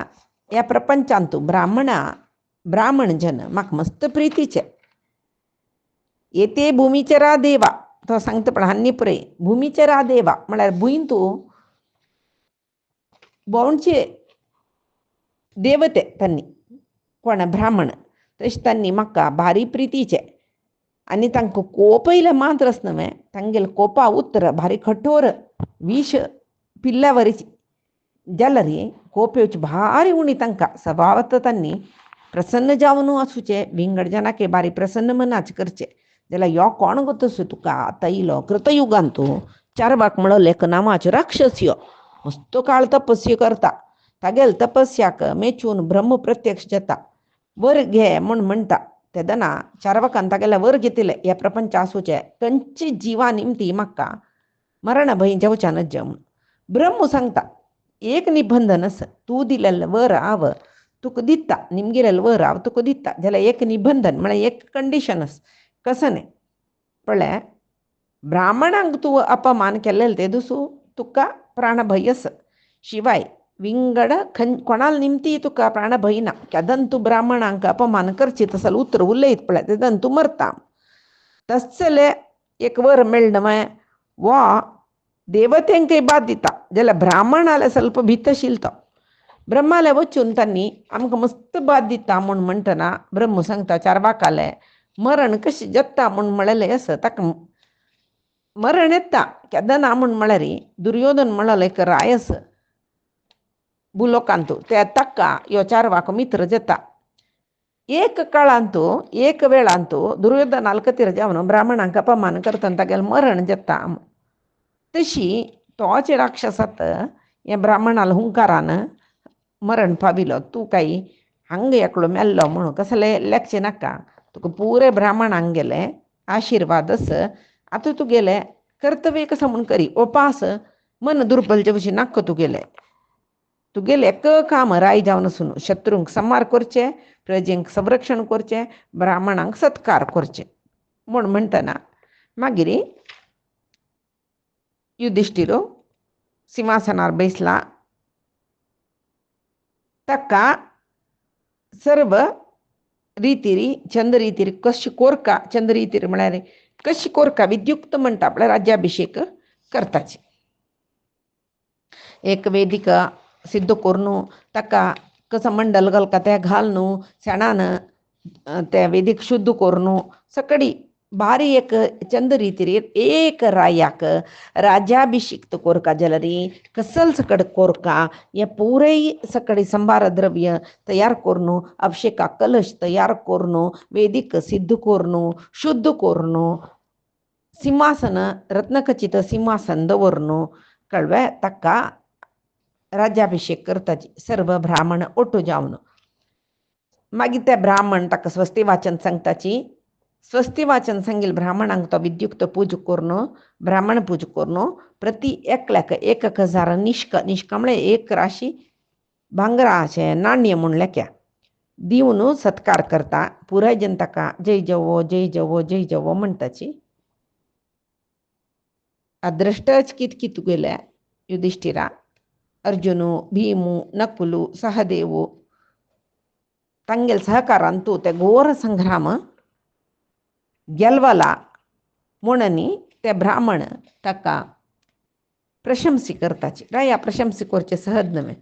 ह्या प्रपंचांतू ब्राह्मण जन म्हाका मस्त प्रितीचे येते भूमीचरा देवा तो सांगता पण हान्नी पुरे भूमीचरा देवा म्हळ्यार भुंय तूं बोंडचे देवते त्यांनी कोण ब्राह्मण तशें त्यांनी म्हाका भारी प्रितीचे आनी तांकां कोप येयले मात्रच न्हय तांगेले कोपा उतर भारी कठोर विष पिल्ल्यावरीची जाल्यार कोप येवची भारी उणी तांकां स्वभावत त्यांनी प्रसन्न जावन आसूचे विंगड जनाके भारी प्रसन्न मनाचे करचे जाल्यार यो कोण गो तसो तुका आतां इलो कृतयुगांतू 4 वाक म्हणले एक नामाच्यो राक्षस यो मस्तो काळ तपस्या करता तागेल तपस्याक मेचून ब्रह्म प्रत्यक्ष जाता वर घे म्हूण म्हणटा तेदना 4 वाकान तागेले वर घेतिले ह्या प्रपंच आसूचे खंयची जिवा निमती म्हाका मरण भंय जावच्या नज म्हूण ब्रह्म सांगता एक निबंधन आसा तूं दिलेले वर हांव तुका दिता निमगेलेले वर हांव तुका दिता जाल्यार एक निबंधन म्हळ्यार एक कंडिशन आसा कसं न्ही पळय ब्राह्मणांक तूं अपमान केलेले ते दुसू तुका प्राणभय आसा शिवाय विंगड कोणाल निमती तुका प्राणभय ना केदन तूं ब्राह्मणांक अपमान करची तसल उतर उलयत पळय तेदन तूं मरता तसले एक वर मेळ्ळें न्हय वो देवतेंकय बाद दिता जाल्यार ब्राह्मणाले ಸ್ವಲ್ಪ भितशील तो ब्रह्माले वचून त्यांनी आमकां मस्त बाद दिता म्हूण म्हणटना ब्रह्म सांगता 4 वाकाले मरण कशें जगता म्हूण म्हळेलें आसा ताका मरण येता केदना म्हूण म्हळ्यार दुर्योधन म्हणलेलो एक राय आसा भुलोकांतू त्या ताका ह्यो 4 वाक मित्र जाता एक काळांतू एक वेळांतू दुर्योधनाल खातीर जावन ब्राह्मणांक अपमान करतना तागेलें मरण जाता तशी तोच राक्षसात हे ब्राह्मणाल हुंकारान मरण पाविलो तूं काही हांगा एकलो मेल्लो म्हणून कसले लेखचे नाका तुका पुरे ब्राह्मणांक गेले आशिर्वाद आतां तुगेले कर्तव्य कसं म्हूण करी उपास मन दुर्बल भशेन नाका तुगेले एक काम राय जावन आसून शत्रूंक संहार करचे प्रजेंक संरक्षण करचें ब्राह्मणांक सत्कार करचे म्हूण म्हणटना मागीर युधिष्ठिरो सिंहासनार बसला ताका सर्व रितीरी चंद्ररितीरी कशी कोरका चंद्ररितीरी म्हळ्यार कशी कोरका विद्युक्त म्हणटा आपल्या राज्याभिषेक करताची एक वेदिका सिद्ध करून ताका कसं मंडल घालता तें घालून शेणान त्या वेदिक शुद्ध करून सकडी भारी एक चंद्ररितीर एक रायाक राज्याभिषिक्त कोरका जाल्यार कसल सकड कोरका हे पुरय सकडी संभार द्रव्य तयार करून अभिषेका कलश तयार करून वेदिक सिद्ध करून शुद्ध करून सिंहासन रत्नखचित सिंहासन दवरून कळ्ळें ताका राज्याभिषेक करताची सर्व ब्राह्मण ओटू जावन मागीर ते ब्राह्मण ताका स्वस्ती वाचन सांगताची स्वस्ती वाचन सांगिल ब्राह्मणांक तो विद्युक्त पूज करून ब्राह्मण पूज करून प्रति एकल्याक 1000 निष्का म्हळ्यार 1 राशी भांगराचें नाण्य म्हूण लेख्या दिवन सत्कार करता पुराय जन ताका जय जवो जय जवो जय जवो म्हणटाची अदृष्टच कितकी तुगेल्या युधिष्ठिरा अर्जुनु भीमु नकुलु सहदेवु तांगेल सहकारान तू ते घोर संग्राम गेलवला म्हणून ते ब्राह्मण ताका प्रशंसी करताची राया प्रशंसी करचे सहज नव्हे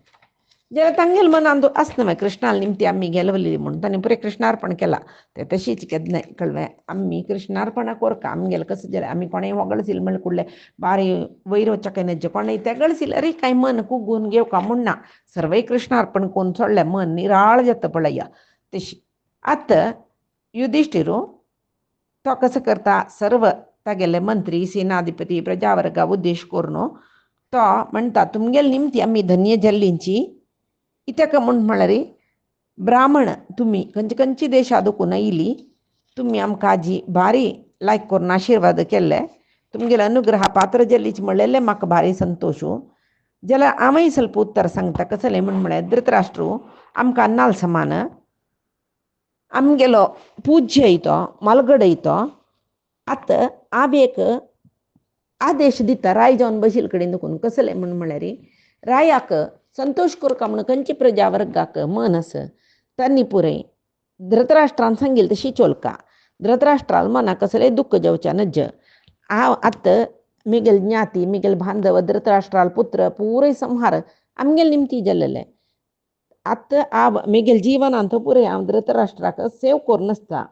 जरा तांगेल मनांदू असनवे कृष्णाला निमती आम्ही गेलवली म्हणून तांणी पुरे कृष्णार्पण केला ते तशीच केद नाही कळवे आम्ही कृष्णार्पण कोरका आमगेल कसं जर आम्ही कोणेही वगळसील म्हणलं कुठले बारी वैरोच्या नज्जे कोणेही तेगळसील अरे काय मन कुगून घेऊ का म्हणना सर्वही कृष्णार्पण कोण सोडले मन निराळ जातं पळया तशी आता युधिष्ठिरू तो कसं करता सर्व तागेले मंत्री सेनाधिपती प्रजावर्गा उद्देश करून तो म्हणता तुमगेल निमती आम्ही धन्य जल्लींची इथे का म्हळरी ब्राह्मण तुम्ही खंयची खंयची देश आदूकून येयली तुम्ही आमकां आजी भारी लायक करून आशीर्वाद केले तुमगेले अनुग्रह पात्र जल्लीच म्हणलेले म्हाका भारी संतोषू जाल्यार हांवय ಸ್ವಲ್ಪ उत्तर सांगता कसले म्हळ्यार धृतराष्ट्रू आमकां अन्नाल समान आमगेलो पूज्य इतो मलगड इतो आतां हांव एक आदेश दिता राय जावन बशील कडेन दुखून कसले म्हळ्यार रायाक संतोष करका म्हणून खंयची प्रजा वर्गाक मन आस तांणी पुरे धृतराष्ट्रान सांगील तशी चोलका धृतराष्ट्राल मना कसले दुःख जेवच्या नज्ज हांव आतां मिगेल ज्ञाती मिगेल बांधव धृतराष्ट्राल पुत्र पुरे संहार आमगेल निमती जाल्लेले आतां हांव मिगेल जिवनांत पुरे हांव धृतराष्ट्राक सेव करून आसता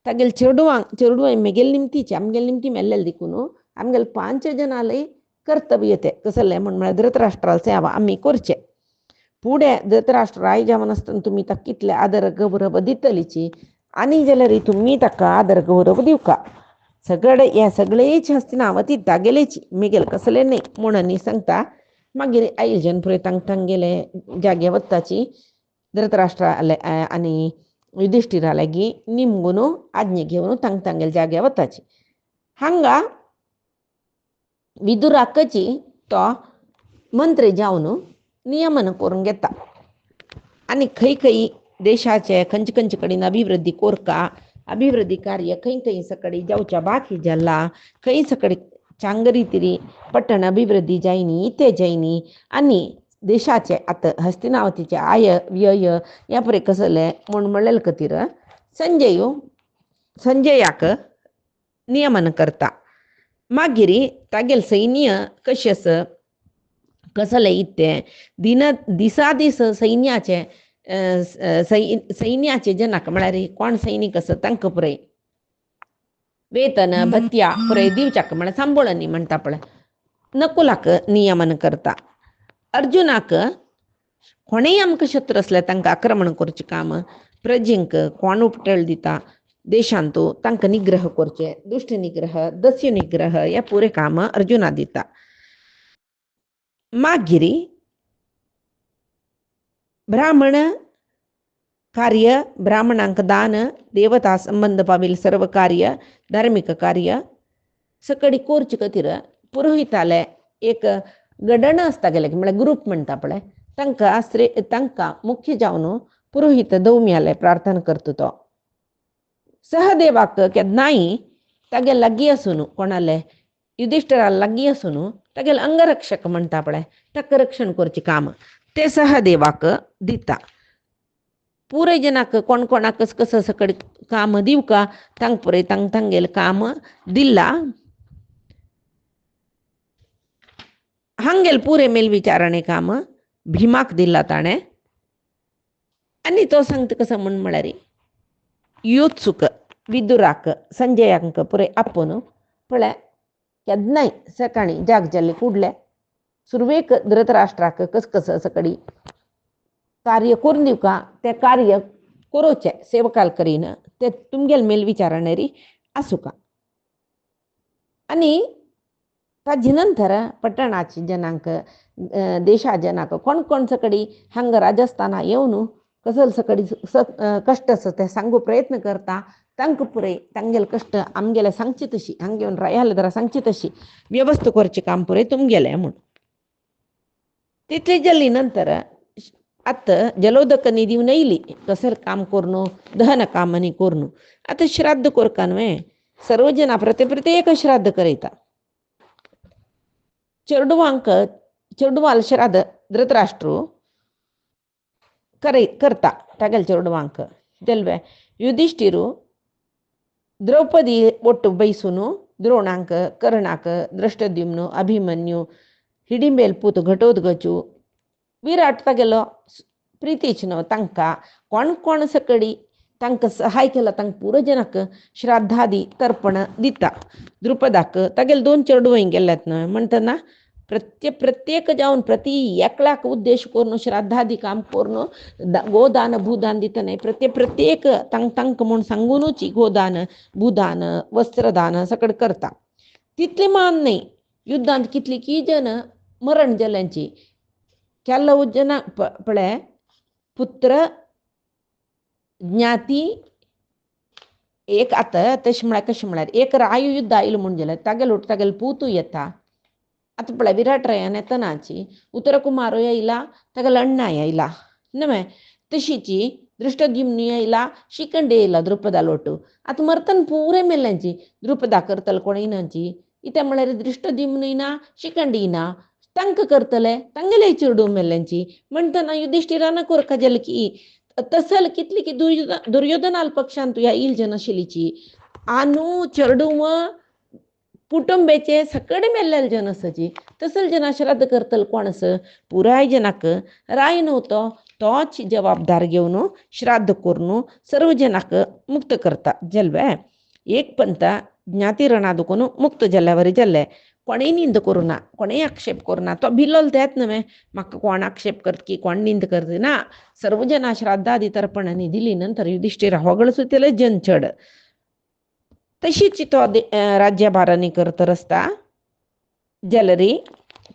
तागेल चेडूं मिगेल निमतीचे आमगेल निमती मेल्लेले देखून आमगेल 5 जनालय कर्तव्य ते कसले म्हळ्यार धृतराष्ट्राल सेवा आम्ही करचे पुढे धृतराष्ट्र राय जावन आसतना तुमी ताका कितले आदर गौरव दितलीची आनी जाल्यार तुमी ताका आदर गौरव दिवका सगळे हे सगळेच हस्तिनावती तागेलेच मिगेल कसले न्ही म्हणून सांगता मागीर आयजन पुरे तांगेले जागे वताची धृतराष्ट्रा आनी युधिष्ठिरा लागीं निमगून आज्ञे घेवन तांगेले जागे वताची हांगा विदुराकची तो मंत्री जावन नियमन करून घेता आनी खंय खंय देशाचे खंयचे खंयचे कडेन अभिवृद्धी कोरका अभिवृद्धी कार्य खंय खंय सकडी जावच्या बाकी जाला खंय सकडी चांगरी तरी पट्टण अभिवृद्धी जायनी इथे जायनी आनी देशाचे आतां हस्तिनावतीचे आय व्यय ह्या परे कसले म्हणलेले खातीर संजयाक नियमन करता मागीर तागेल सैन्य कशें आस कसले इत्ते दिसा दीस सैन्याचे सैन्याचे जनाक म्हळ्यार कोण सैनीक आसा तांकां पुरे वेतन भत्या पुरे दिवच्याक म्हळ्यार सांबळनी म्हणटा पळय नकुलाक नियमन करता अर्जुनाक कोणेय आमकां शत्रू असले तांकां आक्रमण करचें काम प्रजेंक कोण उपटळ दिता देशांतू तांकां निग्रह करचे दुष्ट निग्रह दस्यु निग्रह हे पुरे काम अर्जुना दिता मागीर ब्राह्मण कार्य ब्राह्मणांक दान देवता संबंध पाविल सर्व कार्य धार्मिक कार्य सकडी करचे खातीर पुरोहिताले एक गडण आसता गेले म्हळ्यार ग्रूप म्हणटा पळय तांकां मुख्य जावन पुरोहित दौम्याले प्रार्थना करता तो सहदेवाक केन्नाय तागे लागीं आसून कोणाले युधिष्ठिराला लागीं आसून तागेले अंगरक्षक म्हणटा पळय ताका रक्षण करचें काम ते सहदेवाक दिता पुरे जनाक कोण कोणाक कसं सकड काम दिवका तांक पुरे तांगेले काम दिला हांगेल पुरे मेलविचारणे काम भीमाक दिला ताणें आनी तो सांगता कसं म्हळ्यार युत्सुक विदुराक संजयांक पुरे आपून पळय केन्नाय सकाळी जाग जाल्ले कुडले सुरवेक धृतराष्ट्राक कसं सकडी कार्य करून दिवका ते कार्य करोवचे सेवकाल करीन ते तुमगेल मेल विचारणारी आसुका आनी ताजे नंतर पट्टणाच्या जनांक देशा जनाक कोण कोण सकडी हांगा राजस्थाना येवन कसं सकडी कश्ट आसा ते सांगू प्रयत्न करता तांकां पुरे तांगेले कश्ट आमगेले सांगचे तशी हांगा येवन रायाले जरा सांगचे तशी व्यवस्था करचें काम पुरे तुमगेलें म्हूण तितली जाल्ली नंतर आतां जलोदकनी दिवन येयली कसले काम करून दहन कामांनी करून आतां श्राद्ध करका न्हय सर्व जना प्रत्येक श्राद्ध करयता चेडवाल श्राद्ध धृतराष्ट्रू करता तागेल चेडवांक तेल्वे युधिष्ठिरू द्रौपदी ಒಟ್ಟು ಬೈಸುನು ದ್ರೋಣಾಂಕ ಕರ್ಣಾಕ ದೃಷ್ಟದ್ಯುಮ್ನು ಅಭಿಮನ್ಯು ಹಿಡಿಂಬೇಲ್ ಪೂತು घटोत्कचू विराट तागेलो प्रितीचनो तांकां कोण कोण सकडी तांकां सहाय केला तांकां पुरो जनाक श्राद्धादी तर्पण दिता द्रुपदाक तागेले 2 चेडवं गेल्यात न्हय म्हणटना प्रत्येक जावन प्रति एकल्याक उद्देश करून श्राद्धादी काम करून गोदान भूदान दिताना प्रत्येक तांक म्हूण सांगूनच गोदान भूदान वस्त्रदान सगळं करता तितले मान न्ही युद्धांत कितली की जन मरण जाल्यांची ಕೆಲವು ಜನ ಪಳೆ पुत्र ज्ञाती एक आता तशें म्हळ्यार कशें म्हळ्यार एक राय युद्ध आयलें म्हूण जाल्यार तागेले पूत येता आतां पळय विराट रायान येतनाची उत्तरकुमार येयला तागेलो अण्णा येयला न्हय तशीची दृष्टद्युम्न येयला शिखंडी येयला द्रुपदा लोटू आतां मरतना पुरे मेल्यांची द्रुपदा करतले कोण इनाची इतें म्हळ्यार दृष्टद्युम्न इना शिखंडी इना तांकां करतले तांगेले चेडू मेल्यांची म्हणटना युधिष्ठिरान कोरका जालें की तसल कितली की दुर्योधनाल पक्षांत ह्या इल जन आशिल्लीची आनू चेडूव कुटुंबेचे सकड मेल्लेले जन आसाची तसल जना श्राद्ध करतले कोण आस पुराय जनाक राय नव्हतो तोच जबाबदार घेवन श्राद्ध करून सर्व जनाक मुक्त करता जल्वे एक पंत ज्ञाती रणा दुखून मुक्त जाल्ल्या वरी जाल्ले कोणेय निंद करूं ना कोणेय आक्षेप करूं ना तो भिल्लोलो तेच न्हय म्हाका कोण आक्षेप करता की कोण निंद करता ना सर्व जना श्राद्धादी तर्पणांनी दिली नंतर युधिष्ठिरा होगळ सुतले जन चड तशीच तो राज्यभारांनी करत रसता जाल्यारी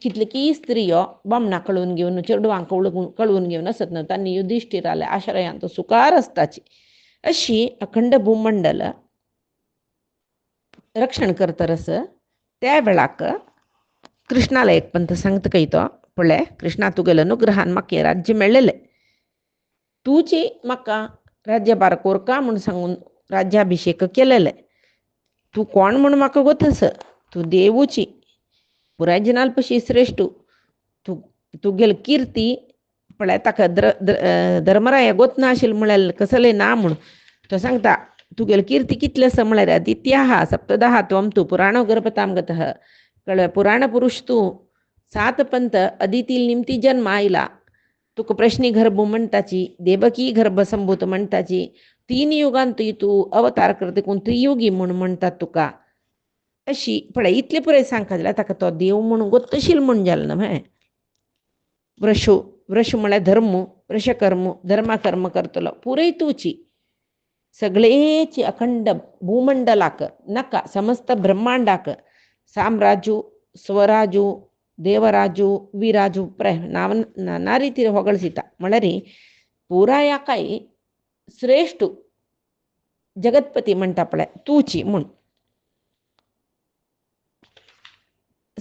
कितले की स्त्रियो बामणां कळून घेवन चेडवांक कळून घेवन आसत न्हय तांणी युधिष्ठिराल्या आश्रयांत सुखार आसताची अशी अखंड भूमंडल रक्षण करतरस त्या वेळाक कृष्णाला एक पंत सांगता काय तो पळय कृष्णा तुगेलो अनुग्रहान म्हाका राज्य मेळ्ळेलें तुजी म्हाका राज्यभार कोरका म्हूण सांगून राज्याभिषेक केलेले तूं कोण म्हूण म्हाका गोतस तूं देवूची पुराय जनाल पशी श्रेश्ठ तुगेली कीर्ती पळय ताका धर्मराया गोत नाशिल्लें म्हळ्यार कसलें ना म्हूण तो सांगता तुगेली कीर्ती कितली आसा म्हळ्यार आदित्याः सप्तदः त्वं तु पुराणो गर्भतां गतः कळ्ळें पुराण पुरुश तूं 7 पंत अदितील निमती जन्म आयला तुका प्रश्नी गर्भ म्हणटाची देवकी गर्भ संभूत म्हणटाची 3 युगांत तूं अवतार करता देखून त्रियुगी म्हूण म्हणटात तुका अशी पळय इतले पुराय सांगता जाल्यार ताका तो देव म्हूण गोत्तशील म्हूण जालें न्हय वृष म्हळ्यार धर्म वृषकर्म धर्मकर्म करतलो पुरय तुची सगळेची अखंड भूमंडलाक नका समस्त ब्रह्मांडाक साम्राज्यू स्वराजू देवराजू विराजू नाना रितीन ಹೊಗಳಿಸಿತ म्हळ्यार पुराया काय श्रेष्ठ जगतपती म्हणटा पळय तुची म्हूण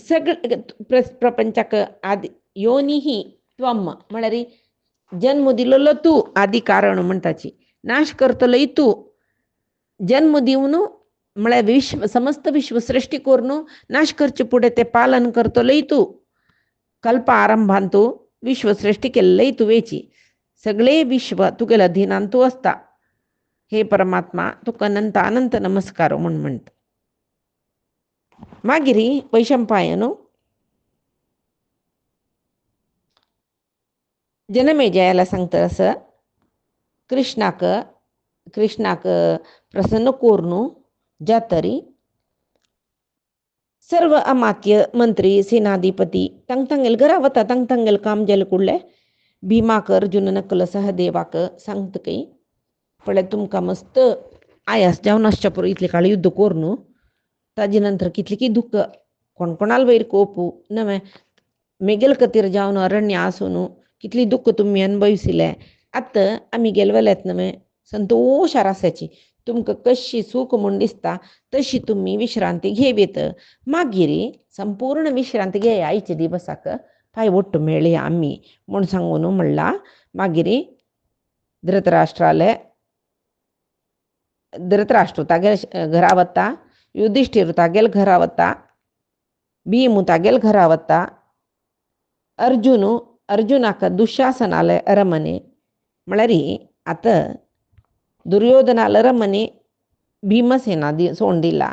सगळे प्रपंचाक आदि योनिही त्वम म्हळ्यार जन्म दिलेलो तूं आदि कारण म्हणटाची नाश करतलोय तूं जन्म दिवन म्हळ्यार समस्त विश्व सृष्टी करून नाश करचे पुढे ते पालन करतलोय तूं कल्प आरंभांत तूं विश्व सृष्टी केल्लय तुवेची सगळे विश्व तुगेल्या अधीनांत तूं आसता हे परमात्मा तुका अनंत अनंत नमस्कार म्हूण म्हणटा मागीर वैशंपायन जनमेजयाला सांगता असं कृष्णाक प्रसन्न करून जातरी सर्व अमात्य मंत्री सेनाधिपती तांगेल घरा वता तांगेल काम जालें कुडलें भिमाक अर्जुन नकल सहदेवाक सांगता की पळय तुमकां मस्त आयास जावन आसच्या पुरो इतले काळ युद्ध करून ताजे नंतर कितले की दुःख कोणकोणाल वयर कोपू नवे मेगेल खातीर जावन अरण्य आसून कितली दुःख तुमी अनुभविसिले आतां आमी गेलवेल्यात नवे संतोश आसाची तुमकां कशी सूख म्हूण दिसता तशी तुमी विश्रांती घेवेत मागीर संपूर्ण विश्रांती घे आयचे दिवसाक पांय ओट्ट मेळ्ळे आमी म्हूण सांगून म्हणला मागीर धृतराष्ट्र तागेल घरा वता युधिष्ठिर तागेल घरा वता भीम तागेल घरा वता अर्जुनाक दुशासनाले अरमने म्हळ्यार आतां दुर्योधनाला रमणी भीमसेना सोडून दिला,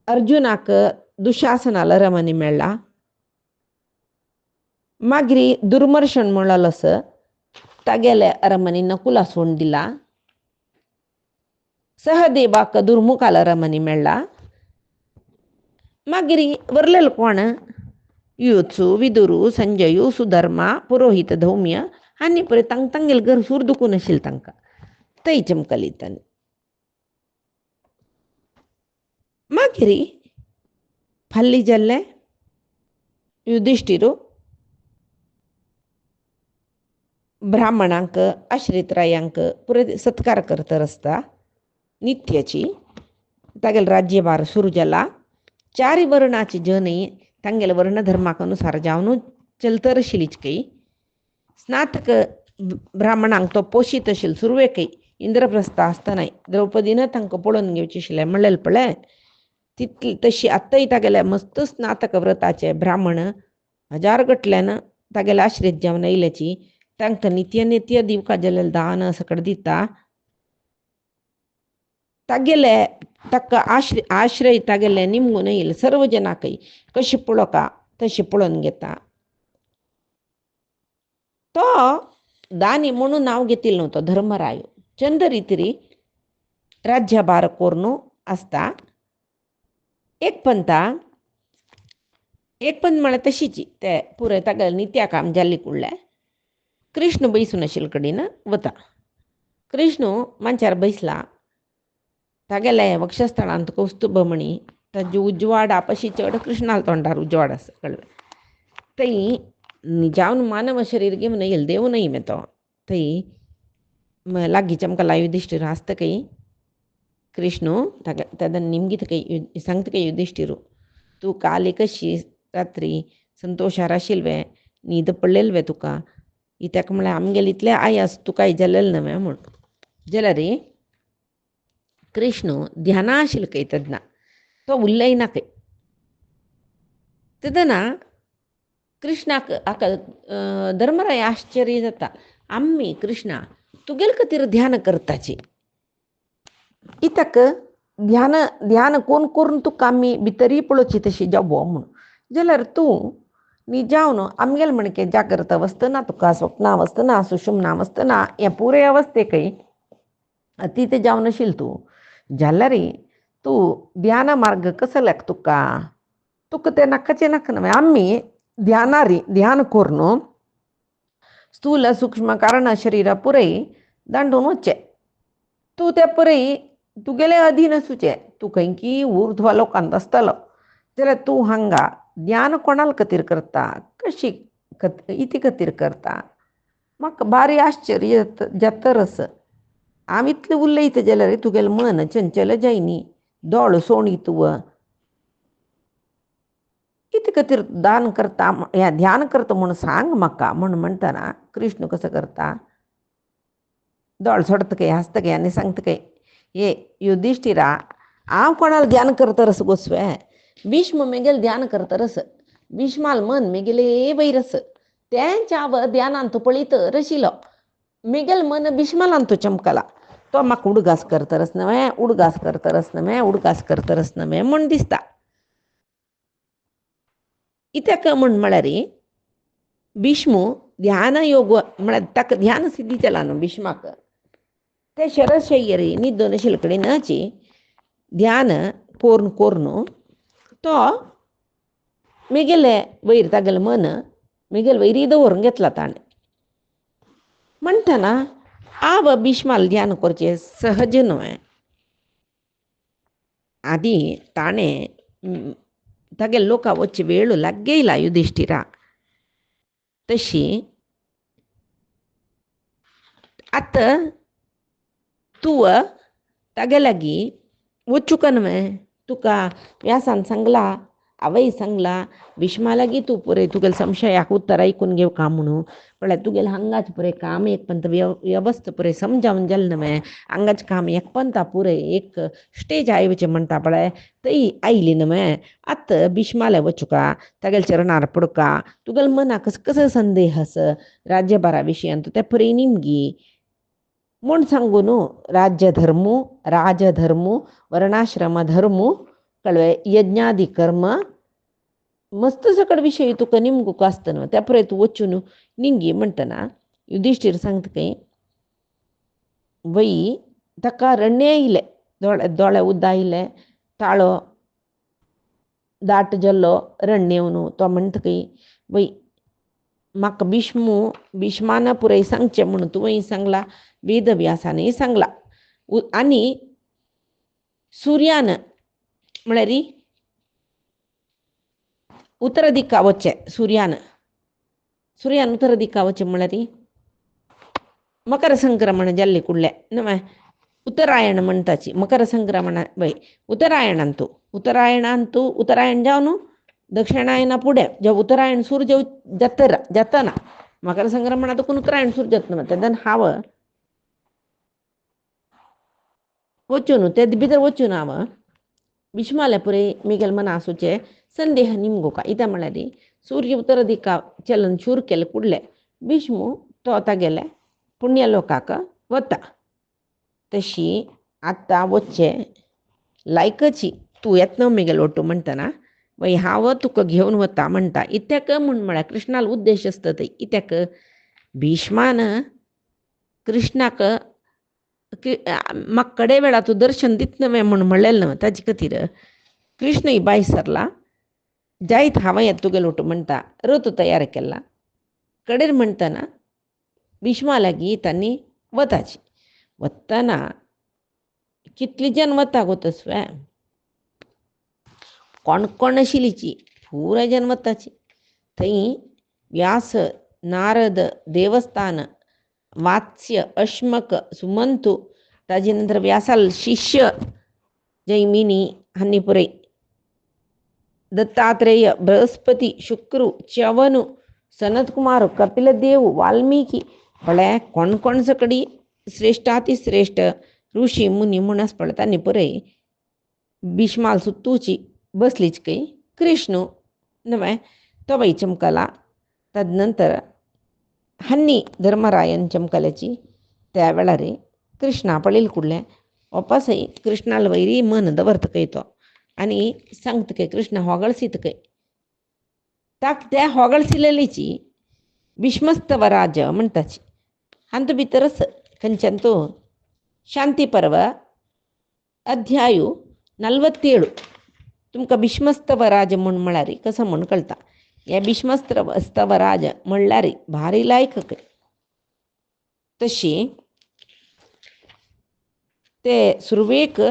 अर्जुनाक दुशासनाला रमणी मेळ्ळा, मागीर दुर्मर्शन म्हणलोस तागेले रमणी नकुला सोडून दिला, सहदेवाक दुर्मुखाला रमणी मेळ्ळा, मागीर वरलेलो कोण युत्सु विदुरू संजयू सुधर्मा पुरोहित धौम्य हांणी पळय तांगेले घर सूर दुखून आशिल्लें तांकां थंय चमकली तांणी. मागीर फाल्ली जाल्लें युधिश्टिरू ब्राह्मणांक आश्रितरायांक पुरे सत्कार करता आसता नित्याची तागेलो राज्यभार सुरू जाला. चारी वर्णाची जनी तांगेले वर्ण धर्माक अनुसार जावन चलतर आशिल्लीच काही स्नातक ब्राह्मणांक तो पोशीत आशिल्लो सुरवेक इंद्रप्रस्थ आसतना द्रौपदीन तांकां पळोवन घेवचें आशिल्लें म्हणलेलें पळय तितली तशी आत्तांय तागेले मस्त स्नातक व्रताचे ब्राह्मण हजारगटल्यान तागेले आश्रीत जावन येयल्याची तांकां नित्य दिवका जाल्लें दान सकट दिता. तागेले ताका आश्रय तागेले निमून येयले सर्व जनांकय कशें पळोवका तशें पळोवन घेता. तो दानी म्हणून नांव घेतिल्लो तो धर्मराय चंद रितीरी राज्यभार कोरून आसता. एक पंत म्हळ्यार तशीच ते पुरे तागेलें नित्या काम जाल्ली कुडलें कृष्ण बैसून आशिल्ले कडेन वता. कृष्ण मंचार बैसला, तागेले वक्षस्थळांत कौस्तुभमणी ताजी उजवाड आपशी चड कृष्णाल तोंडार उजवाड आसा कळ्ळें. थंय जावन मानव शरीर घेवन येयलो देव न्हय मे तो थंय लागीं चमकला युधिश्टीर आसतकय कृष्ण ताका निमगीत सांगतकय युधिश्टीरू तूं काल कशी रात्री संतोशार आशिल्लें न्हीद पडलेले तुका ताका म्हळ्यार आमगेले इतलें आयास तुका जाल्लेलें न्हय म्हूण जाल्यार कृष्ण ध्याना आशिल्लो खंय तेदना तो उरलें ना खंय. तेदना कृष्णाक धर्मराय आश्चर्य जाता, आम्मी कृष्णा तुगेले खातीर ध्यान करताची इतक ध्यान कोण करून तुका आमी भितरी पळोवची तशी जावो म्हूण जाल्यार तूं न्ही जावन आमगेले म्हणके जागृत अवस्थना तुका स्वप्नावस्थना सुषुम्नावस्थना ह्या पुरे अवस्थेकय अतीत जावन आशिल्लो तूं जाल्यार तूं ध्यान मार्ग कसो लाग तुका तें नाकाचें नाका न्हय. आमी ध्यान करून स्थूल सूक्ष्म कारण शरीर पुरय दांडून वचचें. तूं तें पुरय तुगेले अधीन आसुचें. तूं खंयकी उर्ध्व लोकांत आसतलो जाल्यार तूं हांगा ध्यान कोणाल खातीर करता कशी इती खातीर करता म्हाका भारी आश्चर्य जाता रस. हांव इतलें उलयता जाल्यार तुगेलें मन चंचल जायनी दोळ सोणी तुव इतले खातीर दान करता हें ध्यान करता म्हूण सांग म्हाका म्हूण म्हणटना कृष्ण कसो करता दोळ सोडतकय हांसतकय आनी सांगतकय हे युधिश्टिरा हांव कोणाल ध्यान करता रस गोसवे भीष्म मेगेले ध्यान करता रस भीष्माल मन मेगेले वैरस तेंच्या ध्यानांत पळयतर आशिल्लो मेगेल मन भीष्मालांत चमकला तो म्हाका उडगास करता रस न्हय उडगास करता रस न्हय म्हूण दिसता. इत्याक म्हळ्यार भीष्म ध्यान योग म्हळ्यार ताका ध्यान सिद्धी जाला न्हू भीष्माक ते शरशय्येर न्हिदोन आशिल्ले कडेनची ध्यान करून तो मेगेले वयर तागेलें मन मेगेले वयरी दवरून घेतला ताणें म्हणटना आव भीष्माल ध्यान करचें सहज न्हय. आदी ताणें तागेले लोकां वचचे वेळ लागेला युधिश्टिरा तशी आतां तूं तागे लागीं वचूं का न्हय तुका व्यासान सांगला आवय सांगला भीष्मालागी तू पुरे तुगेल संशयाक उत्तर ऐकून घेऊ का म्हणू पण तुगेल हांगाच पुरे काम एक पंत व्यवस्थ पुरे समजावून जल नव्हे हांगाच काम एक पंता पुरे एक स्टेज आयवचे म्हणता पळय तई आईली नव्हे आत भीष्माला वचुका तागेल चरणार पडका तुगेल मना कसं संदेह हस राज्यभाराविषयी अंतू ते पुरे निमगी म्हूण सांगू न्हू राजधर्मू वर्णाश्रम धर्मू कळवे यज्ञादी कर्म मस्त सकड विषयी तुका निमगूक आसतना त्या पुरे तू वचून निंगी म्हणटना युधिष्ठीर सांगता काही वई ताका रण्ये इले दोळे उद्दा इले ताळो दाट जल्लो रण्येवनू तो म्हणटा काही वई म्हाका भीष्मान पुरे सांगचे म्हणून तुवें सांगला वेदव्यासानय सांगला आनी सूर्यान म्हळ्यार उत्तर दिक्का वच्चे सूर्यान उत्तर दिक्का वच्चे म्हळ्यार मकर संक्रमण जाल्ले कुडले न्हय उत्तरायण म्हणटाची मकर संक्रमण वय उत्तरायण जावन दक्षिणायना फुडें जेव्हा उत्तरायण सूर्य जातना मकर संक्रमण कोण उत्तरायण सूर्य जातना तेदन हांव वचून ते भितर वचून हांव भीष्माले पुरे मिगेल मना आसूचे संदेह निमगोका इता म्हळ्यार सूर्य उत्तर दिका चलन शूर केले कुडले भीष्मू तो आतां गेले पुण्यलोकाक वता तशी आतां वच्चे लायकची तूं येतना मिगेल ओटू म्हणटना वय हांव तुका घेवन वता म्हणटा इत्याक म्हूण म्हळ्यार कृष्णाला उद्देश आसता थंय इत्याक भीष्मान कृष्णाक म्हाका कडे वेळा तूं दर्शन दित नवें म्हूण म्हणलेलें न्हय ताजे खातीर कृष्ण ही बाय सरला जायत हांव येता तुगेलो ओटू म्हणटा रथ तयार केला कडेर म्हणटना भीष्मा लागीं तांणी वताची वतना कितली जन वता गो तसवें कोण आशिल्लीची पुराय जन वताची थंय व्यास नारद देवस्थान वात्स्य अश्मक सुमंतू ताजे नंतर व्यासाल शिष्य जैमिनी हांणी पुरे दत्तात्रेय बृहस्पती शुक्रू च्यवनु सनत कुमार कपिल देव वाल्मिकी पळय कोण सकडी श्रेष्ठातिश्रेष्ठ ऋषी मुनी म्हूण आसा पळय तांणी पुरे भीष्माल सुत्तूची बसलीच काही कृष्ण नव्हे तो बाई चमकला तदनंतर हन्नी धर्मरायन चमकल्याची त्या वेळार कृष्णा पळयले कुडलें वापसय कृष्णाला वैरी मन दवरता खंय तो आनी सांगता खंय कृष्ण होगळसीत खंय ताक त्या होगळसिलेलीची भीष्मस्तवराज म्हणटाची हांतू भितरच खंयच्यान तो शांती पर्व अध्याय 47 तुमकां भीष्मस्तवराज म्हळ्यार कसो म्हूण कळटा हे भीष्मस्तवराज म्हणल्यार भारी लायक तशी ते सुरवेक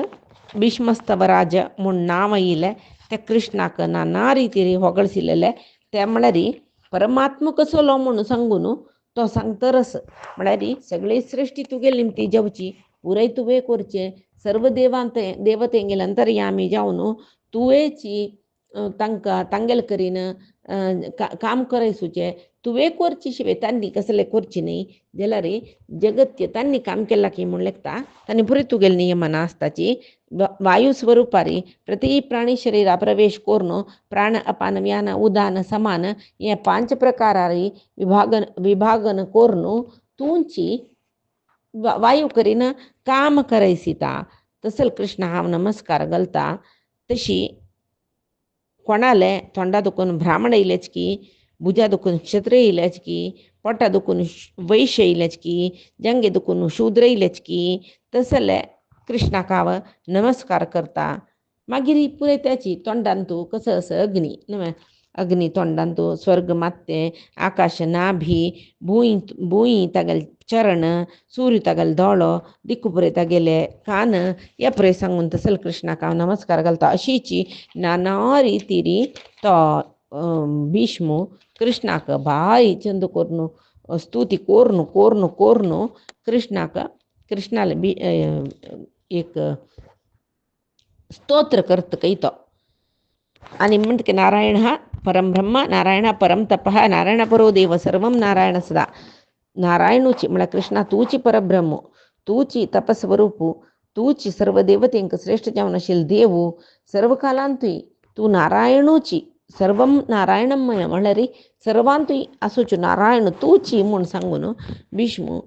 भीष्मस्तवराज म्हूण नांव येयलें त्या कृष्णाक नाना रितीरी होगळसिलेले ते म्हळ्यार परमात्मा कसो म्हणून सांगून तो सांगतरस म्हळ्यार सगळे सृश्टी तुगेली निमती जावची पुराय तुवें करचें सर्व देवतेंगेले अंतर्यामी जावन तुवेची तांकां तांगेल करीन काम करायचें तुवें करची शिवाय तांणी कसले करची न्ही जाल्यार जगत्य तांणी काम केलां की म्हूण लेखता तांणी पुरी तुगेली नियमना आसताची वायू स्वरुपारी प्रति प्राणी शरिरा प्रवेश करून प्राण अपान व्यान उदान समान हे 5 प्रकारारी विभागन करून तुंची वायू करीन काम करायसिता तसल कृष्ण हांव नमस्कार घालता तशी कोणाले तोंडा दुखून ब्राह्मण येयलेच की भुजा दुखून क्षत्रिय येयलेच की पोटा दुखून वैश्य येयलेच की जंगे दुखून शूद्र येयलेच की तसले कृष्णाक हांव नमस्कार करता मागीर पुराय त्याची तोंडान तूं कसो असो अग्नी न्हय अग्नी तोंडान तूं स्वर्ग मात्तें आकाश नाभी भूंय तागेले चरण सूर्य तागेलो दोळो दिक्कू पुरे तागेले कान हे पुरे सांगून तसल कृष्णाक हांव नमस्कार घालता अशीची नाना रितीरी तो भीष्म कृष्णाक भारी चंद करून स्तुती कोरून कृष्णाला एक स्तोत्र करता खंय तो आणि म्हणते नारायण हा परम ब्रह्म, नारायण हा परम तप, नारायण परो देव, सर्व नारायण सदा. नारायणूची म्हणा कृष्णा तूची परब्रह्म, तूची तपस्वरूपू, तूची सर्व देवतेंक श्रेष्ठ जावनशील देवू, सर्व कालांतुई तू नारायणूची सर्व नारायणमय म्हणरी सर्वांतुई असोचू नारायण तूची म्हणून सांगून भीष्म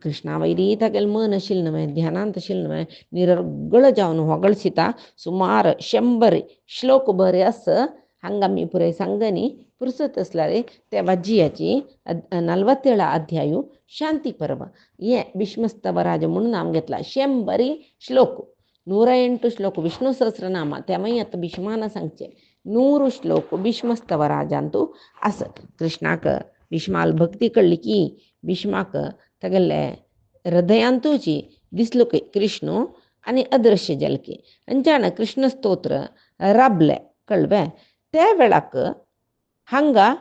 कृष्णा वैरीत गेल मन शिल्नमय ध्यानांत शिल्नमय निरर्गळ जाऊन ಹೊಗಳಿಸಿತಾ ಸುಮಾರು 100 श्लोक बरे असं हंगामी पुरे सांगनी ಪುರುಸೊತ್ असलारे त्या वज्जियाची 47 अध्यायू शांती पर्व ये भीष्मस्तवराज म्हणून नाम घेतला. 100 श्लोक 108 श्लोक विष्णू सहस्रनाम त्यामुळे आता भीष्माना सांगचे 100 श्लोक भीष्मस्तवराजांतू असं कृष्णाक भीष्माल भक्ती कळली की भीष्माक तगल्ले हृदयांतूची दिसलो की कृष्ण आणि अदृश्य जलके अंजान कृष्ण स्तोत्र राबले कळवे त्या वेळाक हांगा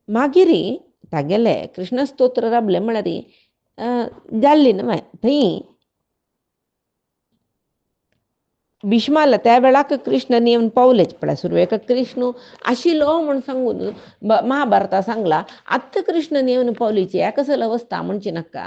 मागिरी तागेले कृष्ण स्तोत्र राबले म्हळ्यारी जाल्ली न्हय थंय भीष्माला त्या वेळाक कृष्ण नेऊन पावलेच पळय सुरवेक कृष्ण आशिलो म्हण सांगून महाभारता सांगला आत्ता कृष्ण नेऊन पावलीची कसं अवस्था म्हणची नका